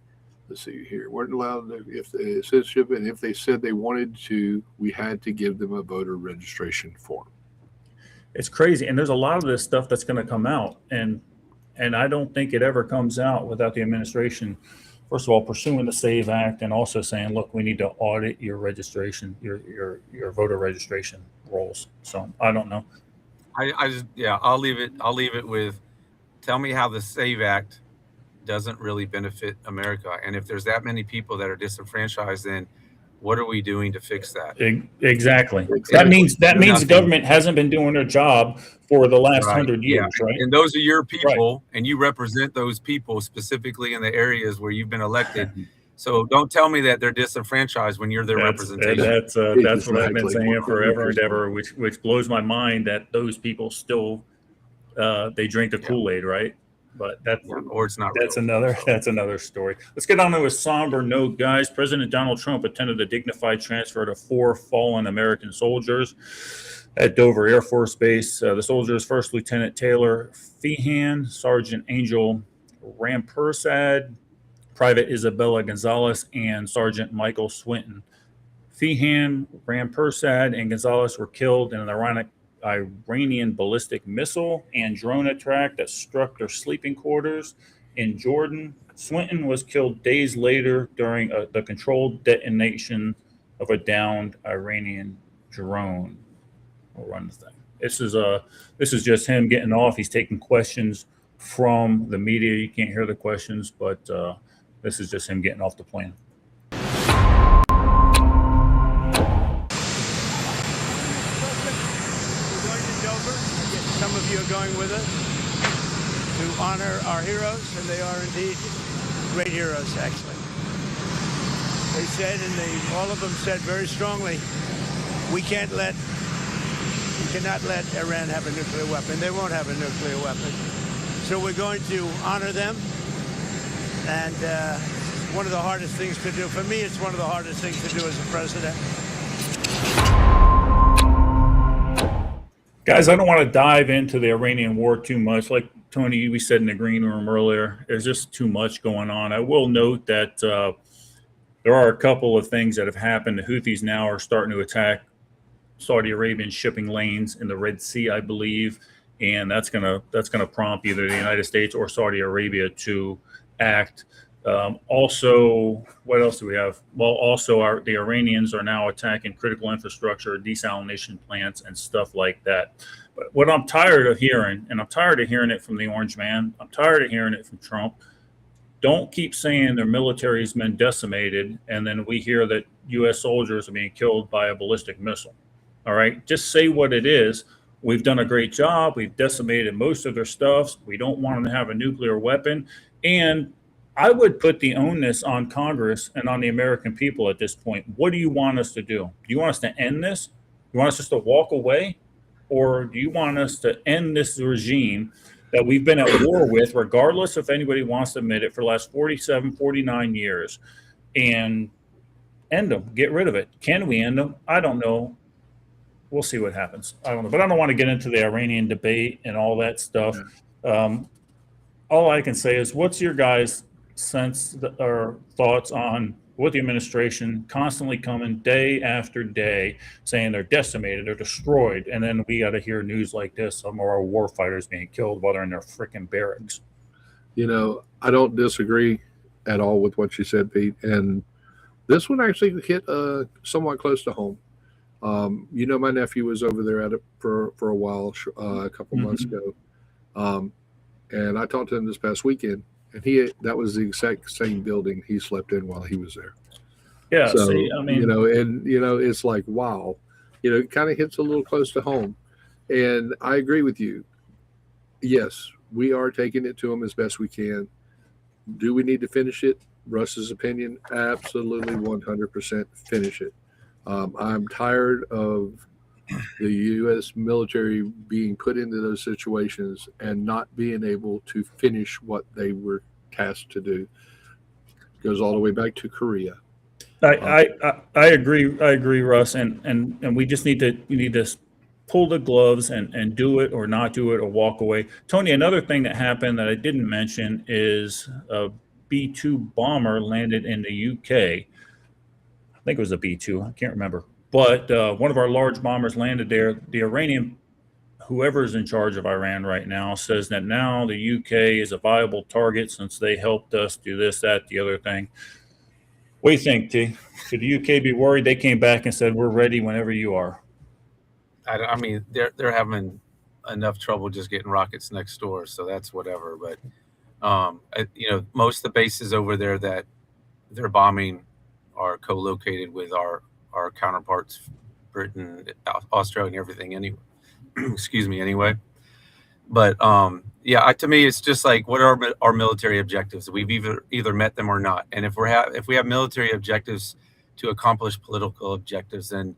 let's see here, weren't allowed to, if the citizenship, and if they said they wanted to, we had to give them a voter registration form. It's crazy, and there's a lot of this stuff that's going to come out, and I don't think it ever comes out without the administration, first of all, pursuing the SAVE Act and also saying, look, we need to audit your registration, your voter registration rolls. So I don't know. I'll leave it with, tell me how the SAVE Act doesn't really benefit America. And if there's that many people that are disenfranchised, then what are we doing to fix that? Exactly. That means the government hasn't been doing their job for the last 100 years, right? And those are your people, and you represent those people specifically in the areas where you've been elected. So don't tell me that they're disenfranchised when you're their representation. That's what I've been saying forever and ever, which blows my mind that those people still they drink the Kool-Aid, right? But or it's not. That's another story. Let's get on to a somber note, guys. President Donald Trump attended a dignified transfer to 4 fallen American soldiers. at Dover Air Force Base. The soldiers, First Lieutenant Taylor Feehan, Sergeant Angel Rampersad, Private Isabella Gonzalez, and Sergeant Michael Swinton. Feehan, Rampersad, and Gonzalez were killed in an Iranian ballistic missile and drone attack that struck their sleeping quarters in Jordan. Swinton was killed days later during the controlled detonation of a downed Iranian drone. I'll run the thing. This is just him getting off. He's taking questions from the media. You can't hear the questions, but this is just him getting off the plane. Some of you are going with us to honor our heroes, and they are indeed great heroes, actually. They said, and all of them said very strongly, we cannot let Iran have a nuclear weapon. They won't have a nuclear weapon. So we're going to honor them, and one of the hardest things to do. For me, it's one of the hardest things to do as a president. Guys, I don't want to dive into the Iranian war too much. Like Tony, we said in the green room earlier, there's just too much going on. I will note that there are a couple of things that have happened. The Houthis now are starting to attack Saudi Arabian shipping lanes in the Red Sea, I believe, and that's gonna prompt either the United States or Saudi Arabia to act. Also, what else do we have? Well, also the Iranians are now attacking critical infrastructure, desalination plants, and stuff like that. But what I'm tired of hearing, and I'm tired of hearing it from the Orange Man, I'm tired of hearing it from Trump. Don't keep saying their military's been decimated, and then we hear that U.S. soldiers are being killed by a ballistic missile. All right, just say what it is. We've done a great job. We've decimated most of their stuff. We don't want them to have a nuclear weapon, and I would put the onus on Congress and on the American people at this point. What do you want us to do? Do you want us to end this? You want us just to walk away? Or do you want us to end this regime that we've been at war with, regardless if anybody wants to admit it, for the last 47, 49 years, and end them, get rid of it? Can we end them? I don't know. We'll see what happens. I don't know. But I don't want to get into the Iranian debate and all that stuff. All I can say is, what's your guys' sense or thoughts on what the administration constantly coming day after day saying they're decimated, they're destroyed, and then we got to hear news like this, some of our war fighters being killed while they're in their freaking barracks? You know, I don't disagree at all with what you said, Pete. And this one actually hit somewhat close to home. You know, my nephew was over there at it for a while, a couple months ago. And I talked to him this past weekend. And that was the exact same building he slept in while he was there. Yeah, so, see, I mean, it's like, wow, it kind of hits a little close to home. And I agree with you. Yes, we are taking it to them as best we can. Do we need to finish it? Russ's opinion, absolutely 100% finish it. I'm tired of the U.S. military being put into those situations and not being able to finish what they were tasked to do. Goes all the way back to Korea. I agree, Russ, and we just need to pull the gloves and do it or not do it or walk away. Tony, another thing that happened that I didn't mention is a B-2 bomber landed in the UK. I think it was a B-2. I can't remember. But one of our large bombers landed there. The Iranian, whoever's in charge of Iran right now, says that now the UK is a viable target since they helped us do this, that, the other thing. What do you think, T? Should the UK be worried? They came back and said, we're ready whenever you are. I mean, they're having enough trouble just getting rockets next door, so that's whatever. But, most of the bases over there that they're bombing are co-located with our counterparts, Britain, Australia, and everything anyway. Excuse me, anyway. But to me, it's just like, what are our military objectives? We've either met them or not. And if we have military objectives to accomplish political objectives, then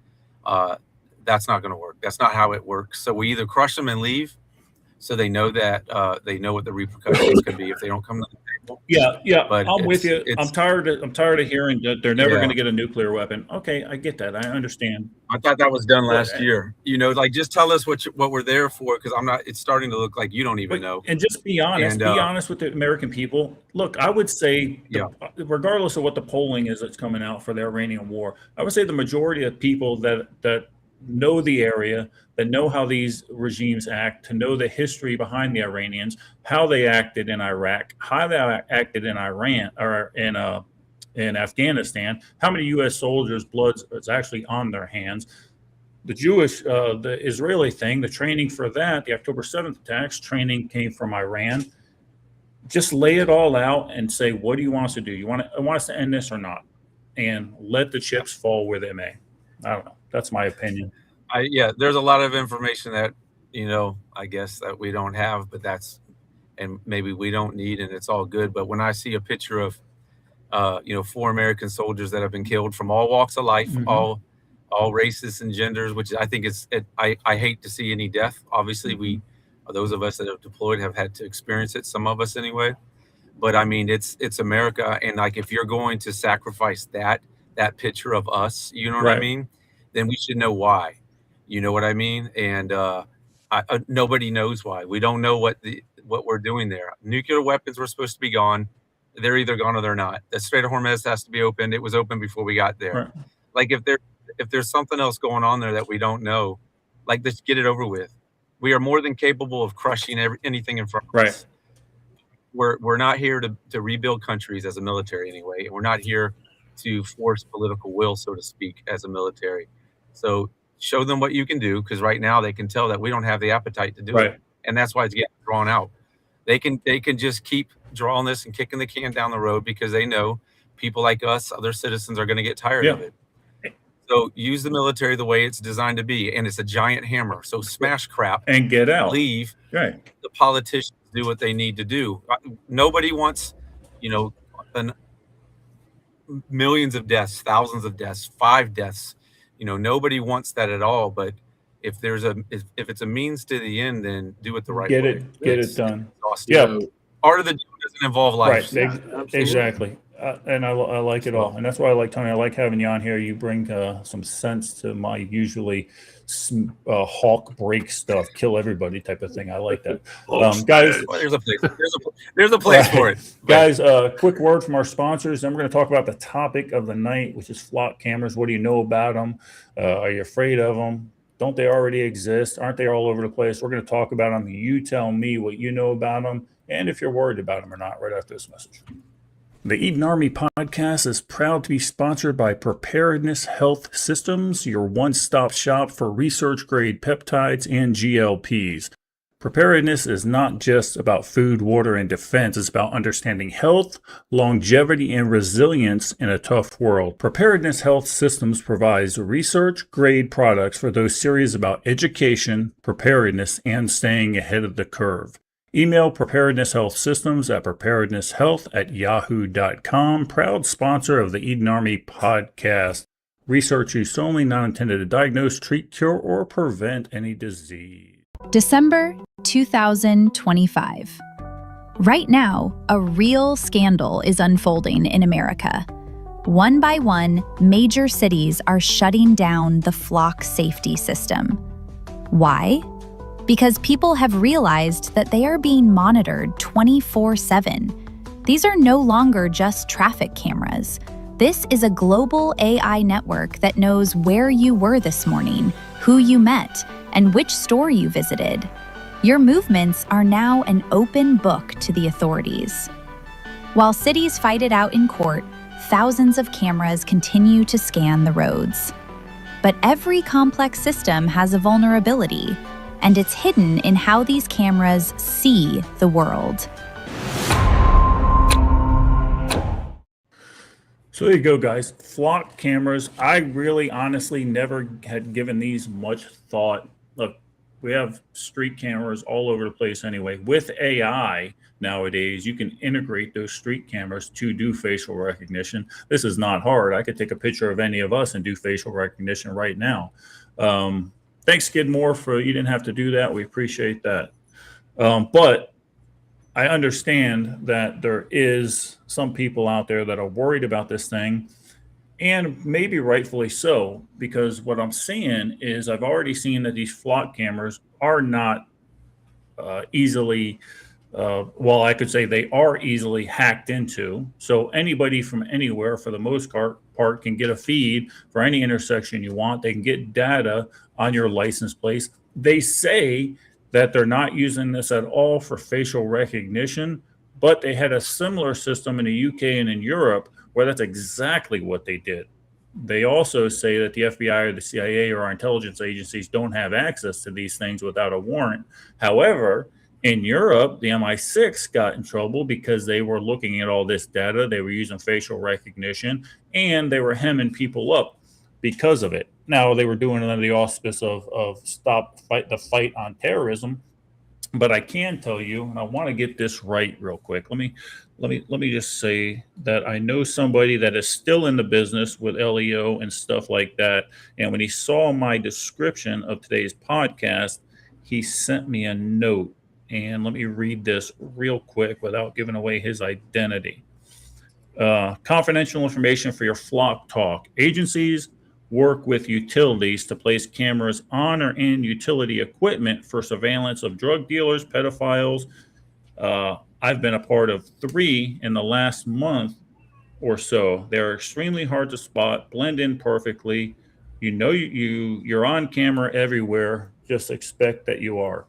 that's not going to work. That's not how it works. So we either crush them and leave, so they know that they know what the repercussions can be if they don't come to the table. Yeah, But I'm with you. it's I'm tired of hearing that they're never yeah. going to get a nuclear weapon. Okay, I get that. I understand. I thought that was done But, last year. Like just tell us what we're there for, because I'm not. It's starting to look like you don't even but know. and just be honest. And Be honest with the American people. Look, I would say, regardless of what the polling is that's coming out for the Iranian war, I would say the majority of people that know the area, that know how these regimes act, to know the history behind the Iranians, how they acted in Iraq, how they acted in Iran or in Afghanistan, how many U.S. soldiers' blood is actually on their hands. The the Israeli thing, the training for that, the October 7th attacks, training came from Iran. Just lay it all out and say, what do you want us to do? You want us to end this or not? And let the chips fall where they may. I don't know. That's my opinion. There's a lot of information that, I guess that we don't have, but and maybe we don't need, and it's all good. But when I see a picture of, 4 American soldiers that have been killed from all walks of life, Mhm. all races and genders, which I think I hate to see any death. Obviously, those of us that have deployed have had to experience it. Some of us anyway. But I mean, it's America, and like if you're going to sacrifice that picture of us, you know what I Right. mean, then we should know why. You know what I mean? And nobody knows why. We don't know what we're doing there. Nuclear weapons were supposed to be gone. They're either gone or they're not. The Strait of Hormuz has to be opened. It was open before we got there. Right. Like if there's something else going on there that we don't know, like let's get it over with. We are more than capable of crushing anything in front of Right. us. We're not here to rebuild countries as a military anyway, and we're not here to force political will, so to speak, as a military. So show them what you can do, because right now they can tell that we don't have the appetite to do Right. it, and that's why it's getting drawn out. They can just keep drawing this and kicking the can down the road because they know people like us, other citizens, are going to get tired of it. So use the military the way it's designed to be, and it's a giant hammer. So smash crap And get out. Leave. Right. The politicians do what they need to do. Nobody wants, millions of deaths, thousands of deaths, 5 deaths. Nobody wants that at all. But if it's a means to the end, then do it the right way. Get it done. Yeah. Art of the deal doesn't involve life. Right. Exactly. And I like it all. And that's why I like Tony. I like having you on here. You bring some sense to my usually Hawk break stuff, kill everybody type of thing. I like that. Guys, there's a place. There's a place for it. Guys, quick word from our sponsors. Then we're going to talk about the topic of the night, which is flock cameras. What do you know about them? Are you afraid of them? Don't they already exist? Aren't they all over the place? We're going to talk about them. You tell me what you know about them and if you're worried about them or not right after this message. The Eden Army podcast is proud to be sponsored by Preparedness Health Systems, your one-stop shop for research-grade peptides and GLPs. Preparedness is not just about food, water, and defense. It's about understanding health, longevity, and resilience in a tough world. Preparedness Health Systems provides research-grade products for those serious about education, preparedness, and staying ahead of the curve. Email Preparedness Health Systems at preparednesshealth@yahoo.com. Proud sponsor of the Eden Army podcast. Research used solely, not intended to diagnose, treat, cure, or prevent any disease. December 2025. Right now, a real scandal is unfolding in America. One by one, major cities are shutting down the flock safety system. Why? Because people have realized that they are being monitored 24/7. These are no longer just traffic cameras. This is a global AI network that knows where you were this morning, who you met, and which store you visited. Your movements are now an open book to the authorities. While cities fight it out in court, thousands of cameras continue to scan the roads. But every complex system has a vulnerability, and it's hidden in how these cameras see the world. So there you go, guys. Flock cameras. I really honestly never had given these much thought. Look, we have street cameras all over the place anyway. With AI nowadays, you can integrate those street cameras to do facial recognition. This is not hard. I could take a picture of any of us and do facial recognition right now. Thanks, Skidmore, for you didn't have to do that. We appreciate that. But I understand that there is some people out there that are worried about this thing, and maybe rightfully so, because what I'm seeing is I've already seen that these flock cameras are not easily, well, I could say they are easily hacked into. So anybody from anywhere, for the most part, can get a feed for any intersection you want. They can get data on your license plates. They say that they're not using this at all for facial recognition, but they had a similar system in the UK and in Europe where that's exactly what they did. They also say that the FBI or the CIA or our intelligence agencies don't have access to these things without a warrant. However, in Europe, the MI6 got in trouble because they were looking at all this data. They were using facial recognition, and they were hemming people up because of it. Now, they were doing it under the auspice of the fight on terrorism. But I can tell you, and I want to get this right real quick. Let me just say that I know somebody that is still in the business with LEO and stuff like that. And when he saw my description of today's podcast, he sent me a note. And let me read this real quick without giving away his identity. Confidential information for your flock talk. Agencies work with utilities to place cameras on or in utility equipment for surveillance of drug dealers, pedophiles. I've been a part of 3 in the last month or so. They're extremely hard to spot, blend in perfectly. You know you're on camera everywhere. Just expect that you are.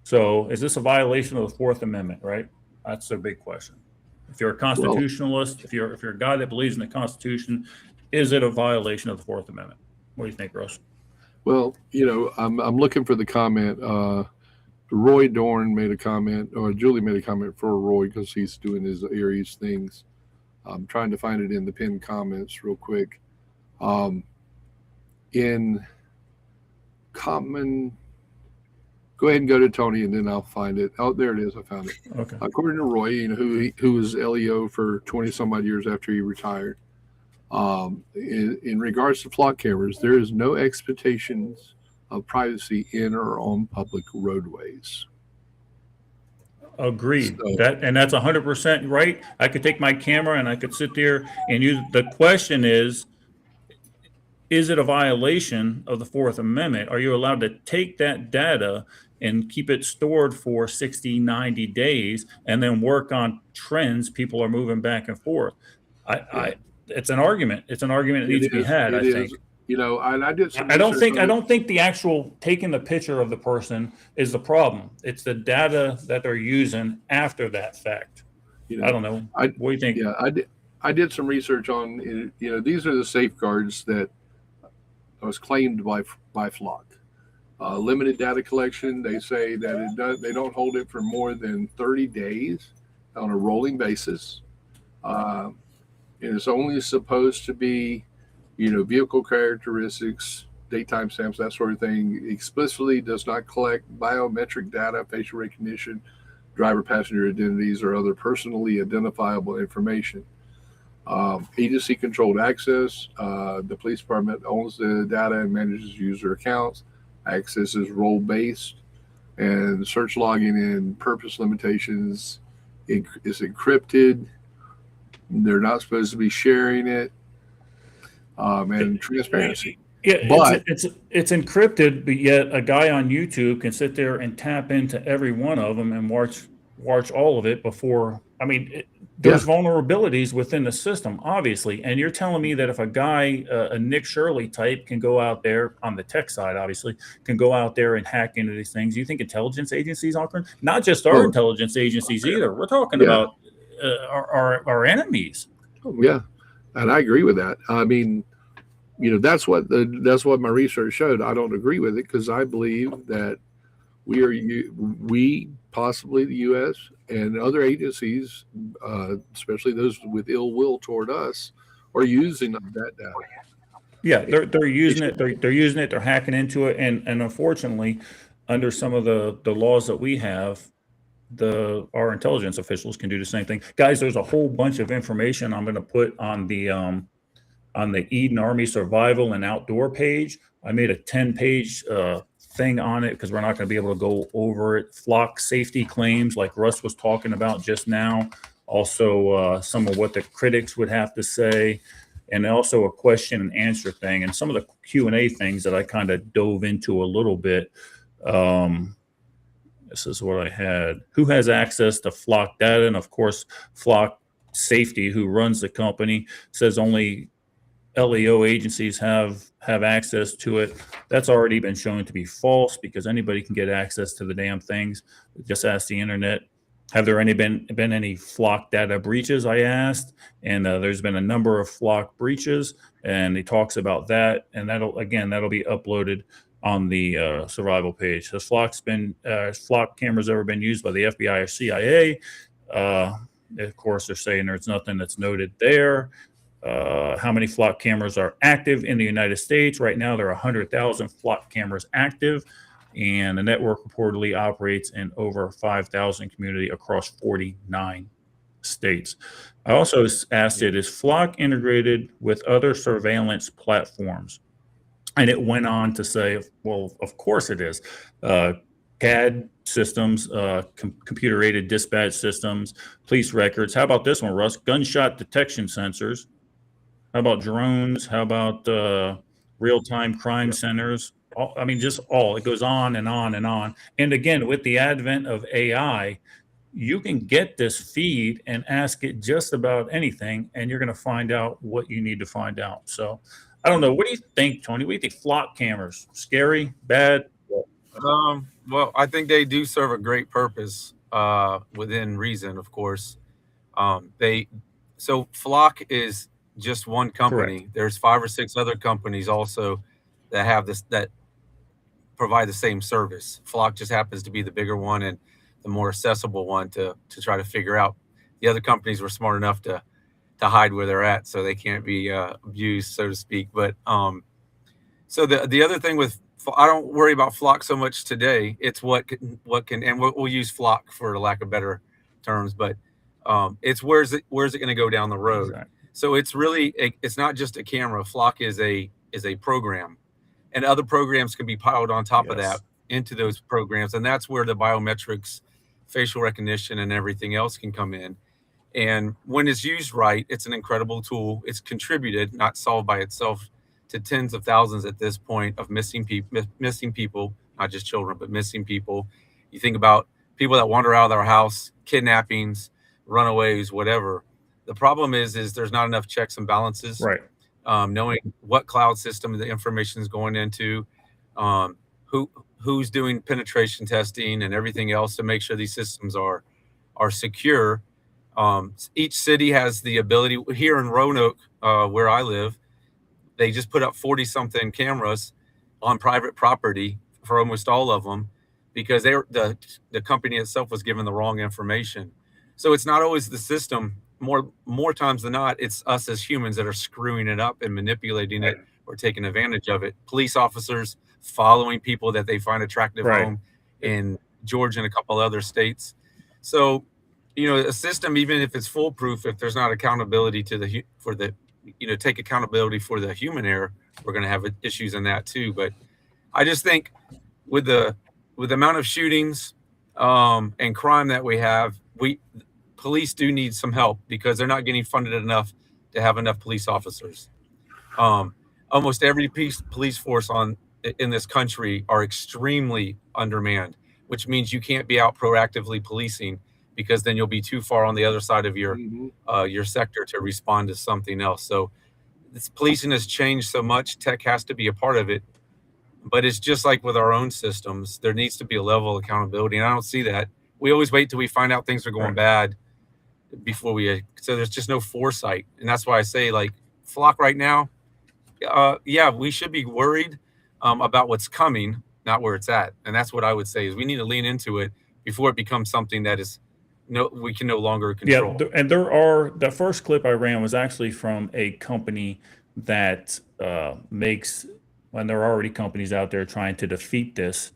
So is this a violation of the Fourth Amendment, right? That's a big question. If you're a constitutionalist, if you're a guy that believes in the Constitution, is it a violation of the Fourth Amendment? What do you think, Russ? Well, I'm looking for the comment. Roy Dorn made a comment, or Julie made a comment for Roy because he's doing his Aries things. I'm trying to find it in the pinned comments real quick. In common, go ahead and go to Tony, and then I'll find it. Oh, there it is. I found it. Okay. According to Roy, who was LEO for 20 some odd years after he retired. In regards to flock cameras, there is no expectations of privacy in or on public roadways. Agreed. So, that's 100% right. I could take my camera and I could sit there and use. The question is it a violation of the Fourth Amendment? Are you allowed to take that data and keep it stored for 60, 90 days and then work on trends people are moving back and forth? It's an argument. It's an argument that needs to be had, I think. And I did some I don't research think the actual taking the picture of the person is the problem. It's the data that they're using after that fact. I don't know. What do you think? Yeah, I did some research on, these are the safeguards that was claimed by Flock. Limited data collection. They say that they don't hold it for more than 30 days on a rolling basis. It's only supposed to be, vehicle characteristics, date time stamps, that sort of thing. Explicitly does not collect biometric data, facial recognition, driver passenger identities, or other personally identifiable information. Agency controlled access. The police department owns the data and manages user accounts. Access is role based, and search logging and purpose limitations is encrypted. They're not supposed to be sharing it. And transparency. Yeah, but it's encrypted, but yet a guy on YouTube can sit there and tap into every one of them and watch all of it before. I mean, there's vulnerabilities within the system, obviously. And you're telling me that if a guy, a Nick Shirley type, can go out there on the tech side, obviously, can go out there and hack into these things, you think intelligence agencies are not just our intelligence agencies either? We're talking about our enemies. Yeah, and I agree with that. I mean, that's what my research showed. I don't agree with it because I believe that we possibly the U.S. and other agencies, especially those with ill will toward us, are using that data. Yeah, they're using it. They're using it. They're hacking into it, and unfortunately, under some of the laws that we have, our intelligence officials can do the same thing. Guys, there's a whole bunch of information I'm going to put on the Eden Army Survival and Outdoor page. I made a 10-page thing on it because we're not going to be able to go over it. Flock safety claims, like Russ was talking about just now. Also, some of what the critics would have to say, and also a question and answer thing, and some of the Q&A things that I kind of dove into a little bit. This is what I had. Who has access to Flock data? And of course, Flock Safety, who runs the company, says only LEO agencies have access to it. That's already been shown to be false because anybody can get access to the damn things. Just ask the internet. Have there been any Flock data breaches? I asked, and there's been a number of Flock breaches, and he talks about that, and that'll be uploaded on the survival page. Has Flock cameras ever been used by the FBI or CIA? Of course, they're saying there's nothing that's noted there. How many Flock cameras are active in the United States? Right now, there are 100,000 Flock cameras active, and the network reportedly operates in over 5,000 community across 49 states. I also asked it, is Flock integrated with other surveillance platforms? And it went on to say, well, of course it is. CAD systems, computer-aided dispatch systems, police records. How about this one, Russ? Gunshot detection sensors. How about drones? How about real-time crime centers? It goes on and on and on. And again, with the advent of AI, you can get this feed and ask it just about anything, and you're going to find out what you need to find out. So I don't know. What do you think, Tony? What do you think? Flock cameras, scary, bad? Well, I think they do serve a great purpose within reason, of course. So Flock is just one company. Correct. There's 5 or 6 other companies also that have that provide the same service. Flock just happens to be the bigger one and the more accessible one to try to figure out. The other companies were smart enough to hide where they're at, so they can't be abused, so to speak. But so the other thing with, I don't worry about Flock so much today. It's what can, and we'll use Flock for lack of better terms, but it's where's it going to go down the road. Exactly. So it's really it's not just a camera. Flock is a program, and other programs can be piled on top of that into those programs, and that's where the biometrics, facial recognition, and everything else can come in. And when it's used right, it's an incredible tool. It's contributed, not solved by itself, to tens of thousands at this point of missing people, not just children, but missing people. You think about people that wander out of their house, kidnappings, runaways, whatever. The problem is there's not enough checks and balances. Right. Knowing what cloud system the information is going into, who's doing penetration testing and everything else to make sure these systems are secure. Each city has the ability. Here in Roanoke, where I live, they just put up 40-something cameras on private property for almost all of them because the company itself was given the wrong information. So it's not always the system. More times than not, it's us as humans that are screwing it up and manipulating it or taking advantage of it. Police officers following people that they find attractive home in Georgia and a couple other states. So, a system, even if it's foolproof, if there's not accountability take accountability for the human error, we're going to have issues in that too. But I just think with the amount of shootings and crime that we have, police do need some help because they're not getting funded enough to have enough police officers. Almost every police force in this country are extremely undermanned, which means you can't be out proactively policing because then you'll be too far on the other side of your sector to respond to something else. So this policing has changed so much. Tech has to be a part of it, but it's just like with our own systems. There needs to be a level of accountability, and I don't see that. We always wait till we find out things are going bad before so there's just no foresight. And that's why I say, like, Flock right now, we should be worried about what's coming, not where it's at. And that's what I would say is we need to lean into it before it becomes something that is we can no longer control. Yeah, and the first clip I ran was actually from a company that makes, and there are already companies out there trying to defeat this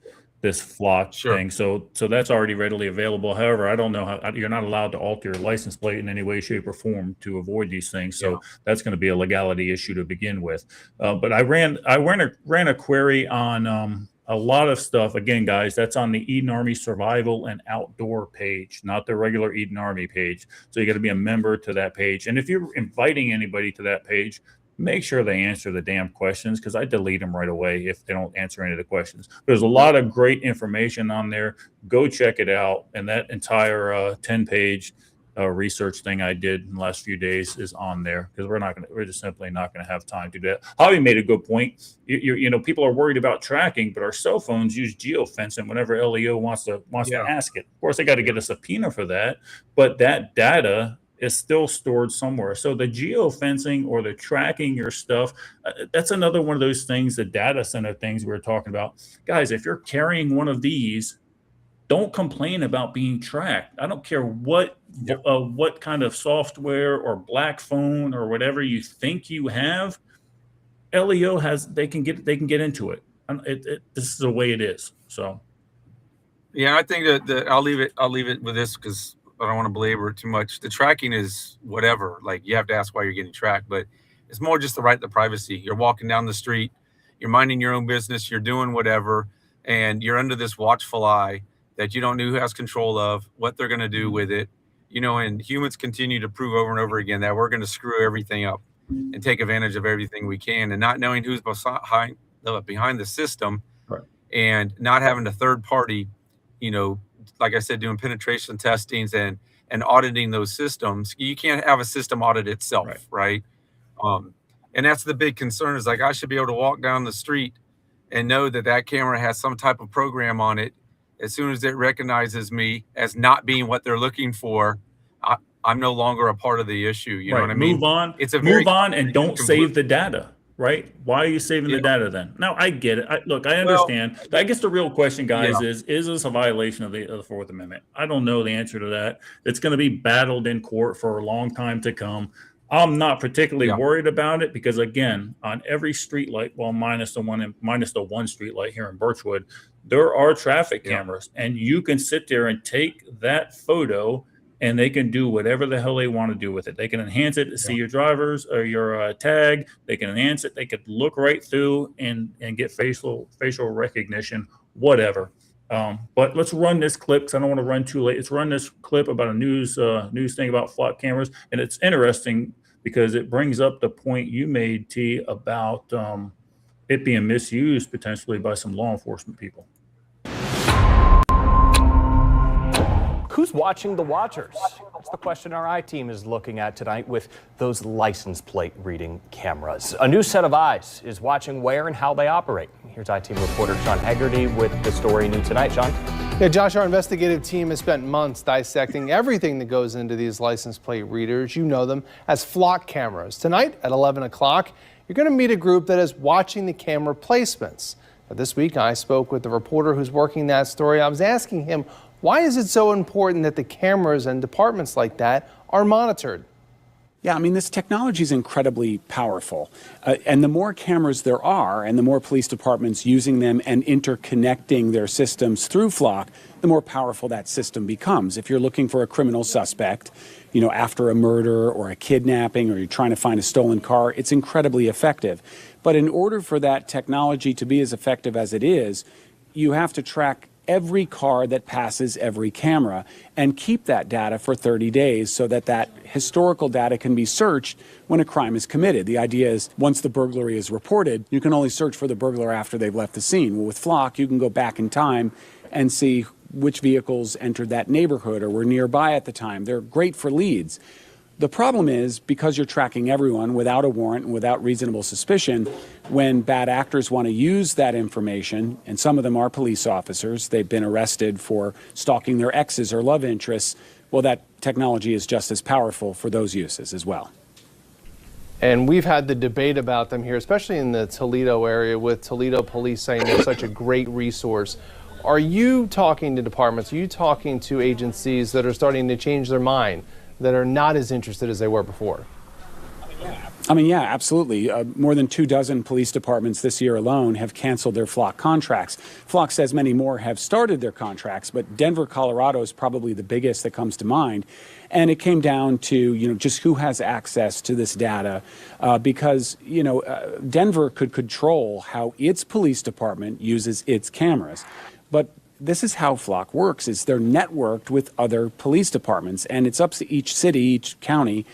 Flock thing. So that's already readily available. However, I don't know how you're not allowed to alter your license plate in any way, shape, or form to avoid these things. So that's going to be a legality issue to begin with. But I ran a query on a lot of stuff. Again, guys, that's on the Eden Army Survival and Outdoor page, not the regular Eden Army page. So you got to be a member to that page. And if you're inviting anybody to that page, make sure they answer the damn questions, because I delete them right away if they don't answer any of the questions. There's a lot of great information on there. Go check it out. And that entire 10-page research thing I did in the last few days is on there, because we're just simply not going to have time to do that. Javi made a good point. You know, people are worried about tracking, but our cell phones use geofencing whenever LEO wants to ask it. Of course, they got to get a subpoena for that, but that data is still stored somewhere. So the geofencing or the tracking your stuff, that's another one of those things, the data center things we were talking about. Guys, if you're carrying one of these, don't complain about being tracked. I don't care what kind of software or black phone or whatever you think you have. LEO has, they can get into it. This is the way it is. So, yeah, I think that I'll leave it with this, because I don't want to belabor it too much. The tracking is whatever. Like, you have to ask why you're getting tracked, but it's more just the right to privacy. You're walking down the street, you're minding your own business, you're doing whatever, and you're under this watchful eye that you don't know who has control of, what they're going to do with it. You know, and humans continue to prove over and over again that we're going to screw everything up and take advantage of everything we can, and not knowing who's behind the system, right, and not having a third party, you know, like I said, doing penetration testings and auditing those systems. You can't have a system audit itself, right? And that's the big concern, is like, I should be able to walk down the street and know that that camera has some type of program on it. As soon as it recognizes me as not being what they're looking for, I'm no longer a part of the issue. You know what I mean? Move on. It's a move on, and don't save the data. Right? Why are you saving the data then? Now, I get it. Look, I understand. I guess the real question, guys, is this a violation of the Fourth Amendment? I don't know the answer to that. It's going to be battled in court for a long time to come. I'm not particularly worried about it, because, again, on every street light, well, minus the one street light here in Birchwood, there are traffic cameras, and you can sit there and take that photo, and they can do whatever the hell they want to do with it. They can enhance it to see your drivers or your tag. They can enhance it. They could look right through and get facial recognition, whatever. But let's run this clip, because I don't want to run too late. Let's run this clip about a news thing about flock cameras. And it's interesting because it brings up the point you made, T, about it being misused potentially by some law enforcement people. Who's watching the watchers? That's the question our I-team is looking at tonight with those license plate reading cameras. A new set of eyes is watching where and how they operate. Here's I-team reporter Sean Haggerty with the story new tonight. Sean? Yeah, Josh, our investigative team has spent months dissecting everything that goes into these license plate readers. You know them as flock cameras. Tonight at 11 o'clock, you're going to meet a group that is watching the camera placements. Now, this week, I spoke with the reporter who's working that story. I was asking him, why is it so important that the cameras and departments like that are monitored? Yeah, I mean, this technology is incredibly powerful. And the more cameras there are, and the more police departments using them and interconnecting their systems through Flock, the more powerful that system becomes. If you're looking for a criminal suspect, you know, after a murder or a kidnapping, or you're trying to find a stolen car, it's incredibly effective. But in order for that technology to be as effective as it is, you have to track every car that passes every camera and keep that data for 30 days so that that historical data can be searched when a crime is committed. The idea is once the burglary is reported, you can only search for the burglar after they've left the scene. Well, with Flock, you can go back in time and see which vehicles entered that neighborhood or were nearby at the time. They're great for leads. The problem is, because you're tracking everyone without a warrant and without reasonable suspicion, when bad actors want to use that information, and some of them are police officers, they've been arrested for stalking their exes or love interests, well, that technology is just as powerful for those uses as well. And we've had the debate about them here, especially in the Toledo area, with Toledo police saying they're such a great resource. Are you talking to departments, are you talking to agencies that are starting to change their mind, that are not as interested as they were before? I mean, yeah, absolutely. More than 24 police departments this year alone have canceled their Flock contracts. Flock says many more have started their contracts, but Denver, Colorado is probably the biggest that comes to mind. And it came down to, just who has access to this data, because, Denver could control how its police department uses its cameras. But this is how Flock works, is they're networked with other police departments, and it's up to each city, each county,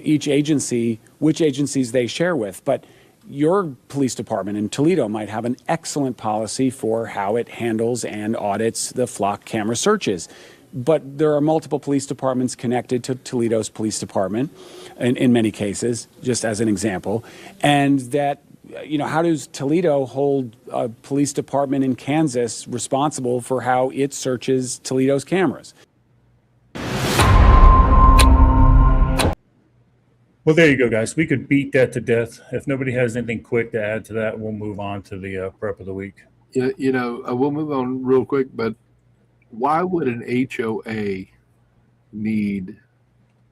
each agency, which agencies they share with. But your police department in Toledo might have an excellent policy for how it handles and audits the Flock camera searches. But there are multiple police departments connected to Toledo's police department, in many cases, just as an example. And that, how does Toledo hold a police department in Kansas responsible for how it searches Toledo's cameras? Well, there you go, guys. We could beat that to death. If nobody has anything quick to add to that, we'll move on to the prep of the week. We'll move on real quick, but why would an HOA need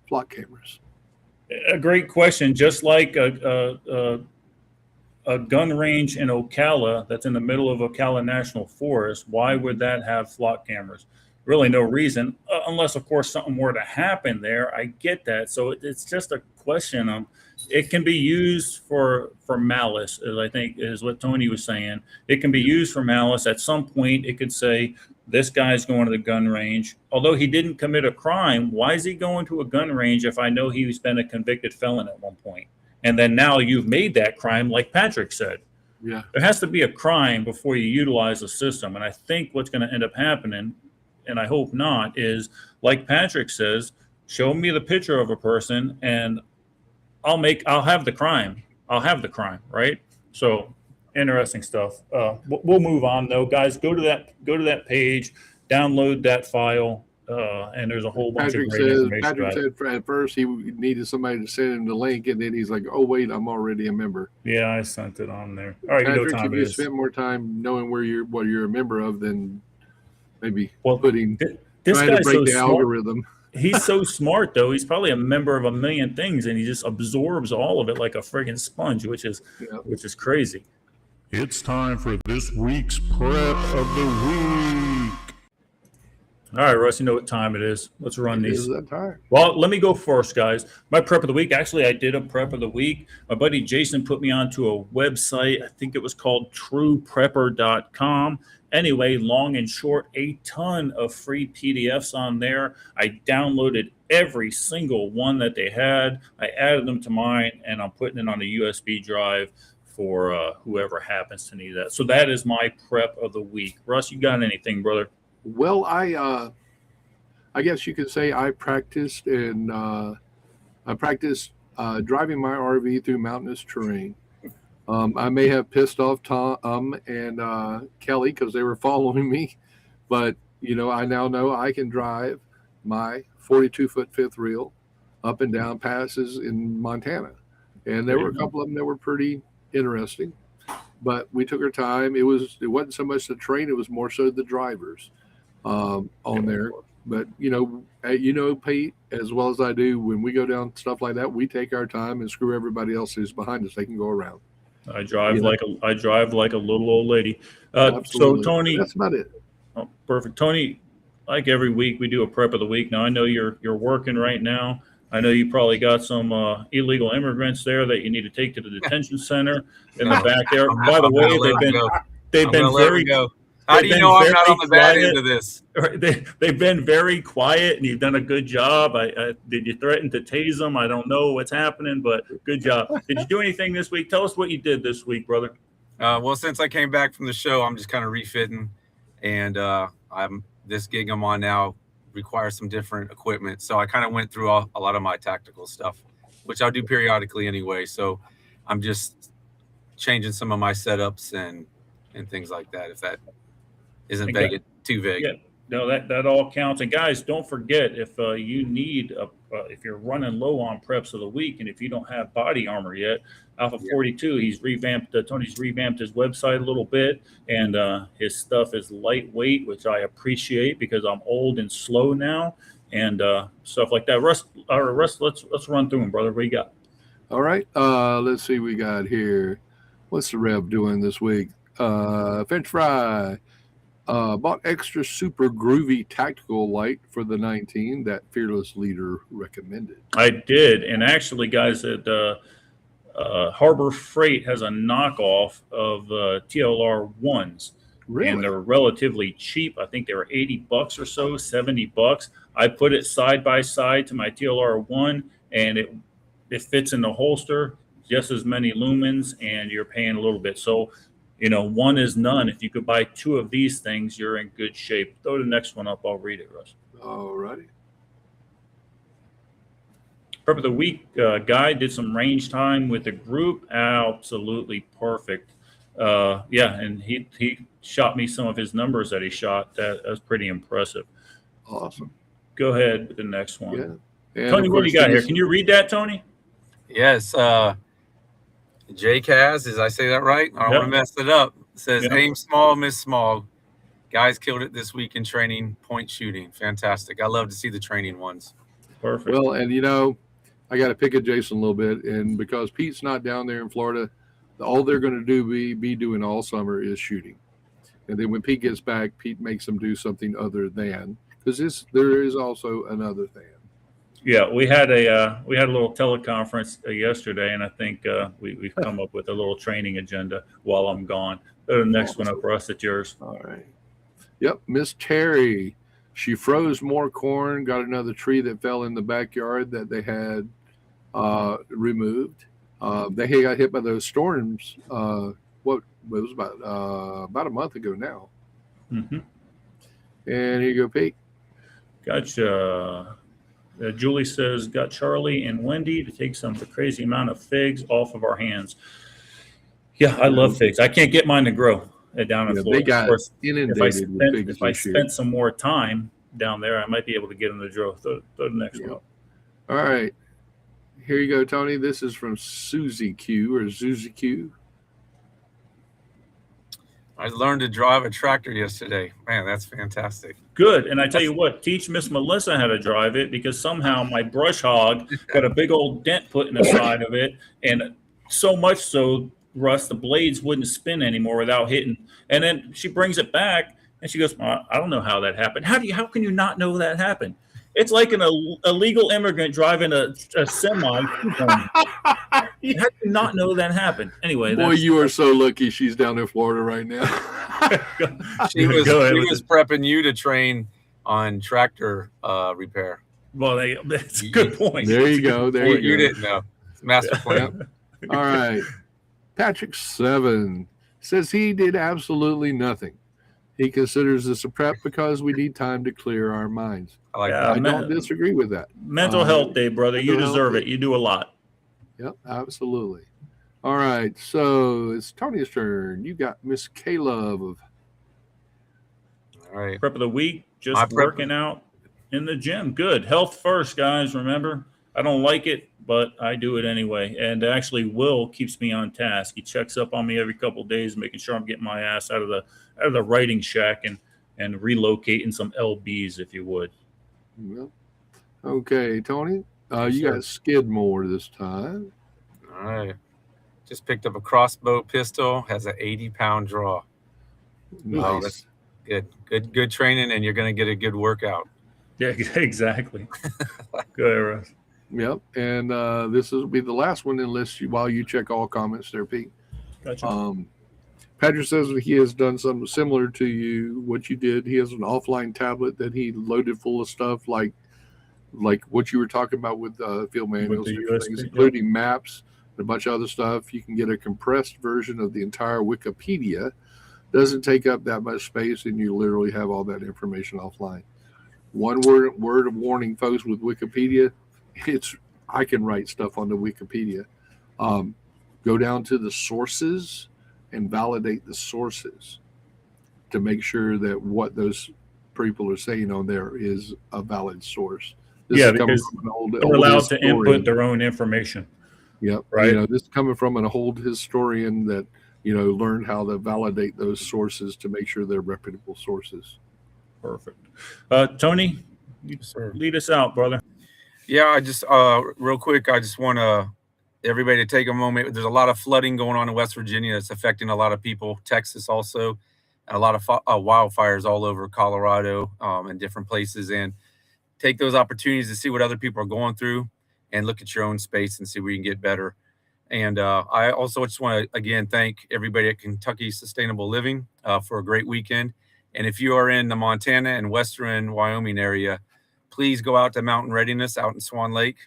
Flock cameras? A great question. Just like a gun range in Ocala that's in the middle of Ocala National Forest, why would that have Flock cameras? Really no reason, unless, of course, something were to happen there. I get that. So it's just a question. It can be used for malice, as I think is what Tony was saying. It can be used for malice. At some point, it could say, this guy's going to the gun range. Although he didn't commit a crime, why is he going to a gun range if I know he's been a convicted felon at one point? And then now you've made that crime, like Patrick said. Yeah. There has to be a crime before you utilize the system. And I think what's going to end up happening, and I hope not, is like Patrick says, show me the picture of a person and I'll have the crime. I'll have the crime, right? So interesting stuff. We'll move on though, guys. Go to that page, download that file, and there's a whole bunch of great information. Patrick said at first he needed somebody to send him the link, and then he's like, "Oh wait, I'm already a member." Yeah, I sent it on there. All right, Patrick, time you it is. spend more time knowing what you're a member of than maybe trying to guy's break so the smart. algorithm. He's so smart though. He's probably a member of a million things, and he just absorbs all of it like a friggin' sponge, which is crazy. It's time for this week's prep of the week. All right, Russ, you know what time it is. Let's run these. Is that time? Well, let me go first, guys. My prep of the week, actually, I did a prep of the week. My buddy Jason put me onto a website. I think it was called trueprepper.com. Anyway, long and short, a ton of free PDFs on there. I downloaded every single one that they had. I added them to mine, and I'm putting it on a USB drive for whoever happens to need that. So that is my prep of the week. Russ, you got anything, brother? Well, I guess you could say I practiced driving my RV through mountainous terrain. I may have pissed off Tom and Kelly because they were following me, but I now know I can drive my 42-foot fifth reel up and down passes in Montana, and there were a couple of them that were pretty interesting. But we took our time. It wasn't so much the train; it was more so the drivers on there. But Pete, as well as I do, when we go down stuff like that, we take our time and screw everybody else who's behind us. They can go around. I drive like a little old lady. Absolutely. So Tony, that's about it. Oh, perfect. Tony, like every week we do a prep of the week. Now I know you're working right now. I know you probably got some illegal immigrants there that you need to take to the detention center in the back there. By the way, they've been very. How do you know I'm not on the bad end of this? They've been very quiet, and you've done a good job. Did you threaten to tase them? I don't know what's happening, but good job. Did you do anything this week? Tell us what you did this week, brother. Well, since I came back from the show, I'm just kind of refitting, and this gig I'm on now requires some different equipment. So I kind of went through a lot of my tactical stuff, which I'll do periodically anyway. So I'm just changing some of my setups and things like that. If that isn't too vague. Yeah, no, that all counts. And guys, don't forget, if you need if you're running low on preps of the week, and if you don't have body armor yet, Alpha 42, he's revamped. Tony's revamped his website a little bit, and his stuff is lightweight, which I appreciate because I'm old and slow now, and stuff like that. Russ, let's run through them, brother. What you got? All right. Let's see. We got here. What's the Rev doing this week? French fry. Bought extra super groovy tactical light for the 19 that Fearless Leader recommended. I did, and actually, guys, at Harbor Freight has a knockoff of TLR ones, and they're relatively cheap. I think they were $80 or so, $70. I put it side by side to my TLR one, and it fits in the holster, just as many lumens, and you're paying a little bit. So, one is none. If you could buy two of these things, you're in good shape. Throw the next one up. I'll read it, Russ. All righty. Prep of the week guy did some range time with the group. Absolutely perfect. And he shot me some of his numbers that he shot. That was pretty impressive. Awesome. Go ahead with the next one. Yeah. Tony, what do you got here? Can you read that, Tony? Yes. JCAS, did I say that right? I don't want to mess it up. It says aim small, miss small. Guys killed it this week in training, point shooting. Fantastic. I love to see the training ones. Perfect. Well, and I got to pick at Jason a little bit, and because Pete's not down there in Florida, all they're going to be doing all summer is shooting. And then when Pete gets back, Pete makes them do something other than, because there is also another than. Yeah, we had a little teleconference yesterday, and I think we've come up with a little training agenda while I'm gone. Go to the next one up, Russ. It's yours. All right. Yep, Miss Terry. She froze more corn, got another tree that fell in the backyard that they had removed. They got hit by those storms. It was about a month ago now. Mm-hmm. And here you go, Pete. Gotcha. Julie says, got Charlie and Wendy to take some of the crazy amount of figs off of our hands. Yeah, I love figs. I can't get mine to grow down in Florida. They got inundated with figs. If I spent some more time down there, I might be able to get them to grow. Throw the next one. All right. Here you go, Tony. This is from Susie Q or Susie Q. I learned to drive a tractor yesterday. Man, that's fantastic. Good. And I tell you what, teach Miss Melissa how to drive it, because somehow my brush hog got a big old dent put in the side of it. And so much so, Russ, the blades wouldn't spin anymore without hitting. And then she brings it back and she goes, I don't know how that happened. How can you not know that happened? It's like an illegal immigrant driving a semi. How do you not know that happened? Anyway, boy, you are so lucky she's down in Florida right now. She was prepping you to train on tractor repair. Well, that's a good point. There you go. There you go. Didn't know. It's master plan. All right. Patrick 7 says he did absolutely nothing. He considers this a prep because we need time to clear our minds. I don't disagree with that. Mental health day, brother. You deserve it. You do a lot. Yep, absolutely. All right, so it's Tony's turn. You got Miss K-Love. All right. Prep of the week, just working out in the gym. Good. Health first, guys, remember. I don't like it, but I do it anyway. And actually, Will keeps me on task. He checks up on me every couple of days, making sure I'm getting my ass out of the writing shack and relocating some LBs, if you would. Well, okay, Tony. You got Skidmore this time. All right. Just picked up a crossbow pistol. Has an 80-pound draw. Nice. Oh, that's good training, and you're going to get a good workout. Yeah, exactly. Go ahead, Russ. Yep, and this will be the last one while you check all comments there, Pete. Gotcha. Patrick says that he has done something similar to you, what you did. He has an offline tablet that he loaded full of stuff like what you were talking about with field manuals, things, including maps and a bunch of other stuff. You can get a compressed version of the entire Wikipedia. Doesn't take up that much space, and you literally have all that information offline. One word of warning, folks, with Wikipedia, I can write stuff on the Wikipedia. Go down to the sources and validate the sources to make sure that what those people are saying on there is a valid source. This because they're allowed to input their own information. Yep. Right. This is coming from an old historian that, learned how to validate those sources to make sure they're reputable sources. Perfect. Tony, lead us out, brother. Yeah, I just real quick, I just want to everybody to take a moment. There's a lot of flooding going on in West Virginia. It's affecting a lot of people. Texas also, and a lot of wildfires all over Colorado and different places. And take those opportunities to see what other people are going through and look at your own space and see where you can get better. And I also just want to, again, thank everybody at Kentucky Sustainable Living for a great weekend. And if you are in the Montana and Western Wyoming area, please go out to Mountain Readiness out in Swan Lake.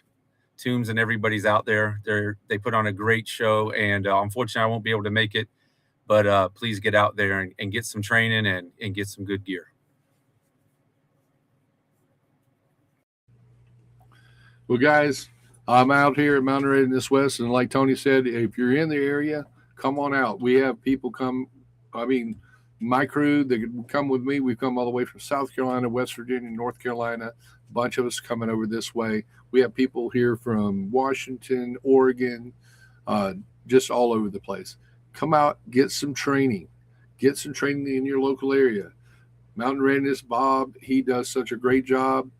Toombs and everybody's out there. They put on a great show. And unfortunately, I won't be able to make it. But please get out there and get some training and get some good gear. Well, guys, I'm out here at Mountain Readiness West, and like Tony said, if you're in the area, come on out. We have people come. I mean, my crew, they come with me. We've come all the way from South Carolina, West Virginia, North Carolina. A bunch of us coming over this way. We have people here from Washington, Oregon, just all over the place. Come out, get some training. Get some training in your local area. Mountain Readiness, Bob, he does such a great job.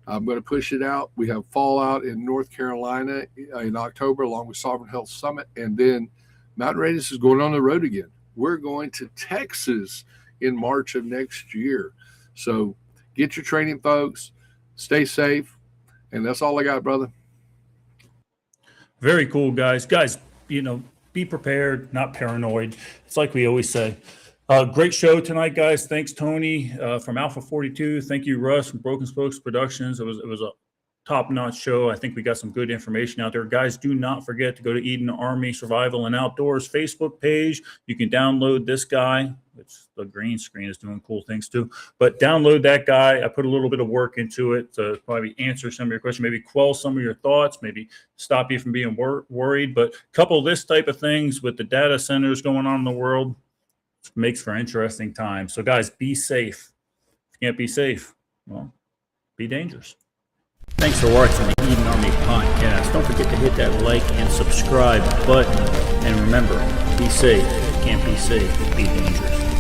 I'm going to push it out. We have Fallout in North Carolina in October, along with Sovereign Health Summit. And then Mountain Readiness is going on the road again. We're going to Texas in March of next year. So get your training, folks. Stay safe. And that's all I got, brother. Very cool, guys. Guys, be prepared, not paranoid. It's like we always say. Great show tonight, guys. Thanks, Tony from Alpha 42. Thank you, Russ from BrokenSpokes Productions. It was a top-notch show. I think we got some good information out there. Guys, do not forget to go to Eden Army Survival and Outdoors Facebook page. You can download this guy, which the green screen is doing cool things too. But download that guy. I put a little bit of work into it to probably answer some of your questions, maybe quell some of your thoughts, maybe stop you from being worried. But couple this type of things with the data centers going on in the world, makes for interesting times. So guys, be safe. If you can't be safe, well, be dangerous. Thanks for watching the Eden Army podcast. Don't forget to hit that like and subscribe button. And remember, be safe. If you can't be safe, be dangerous.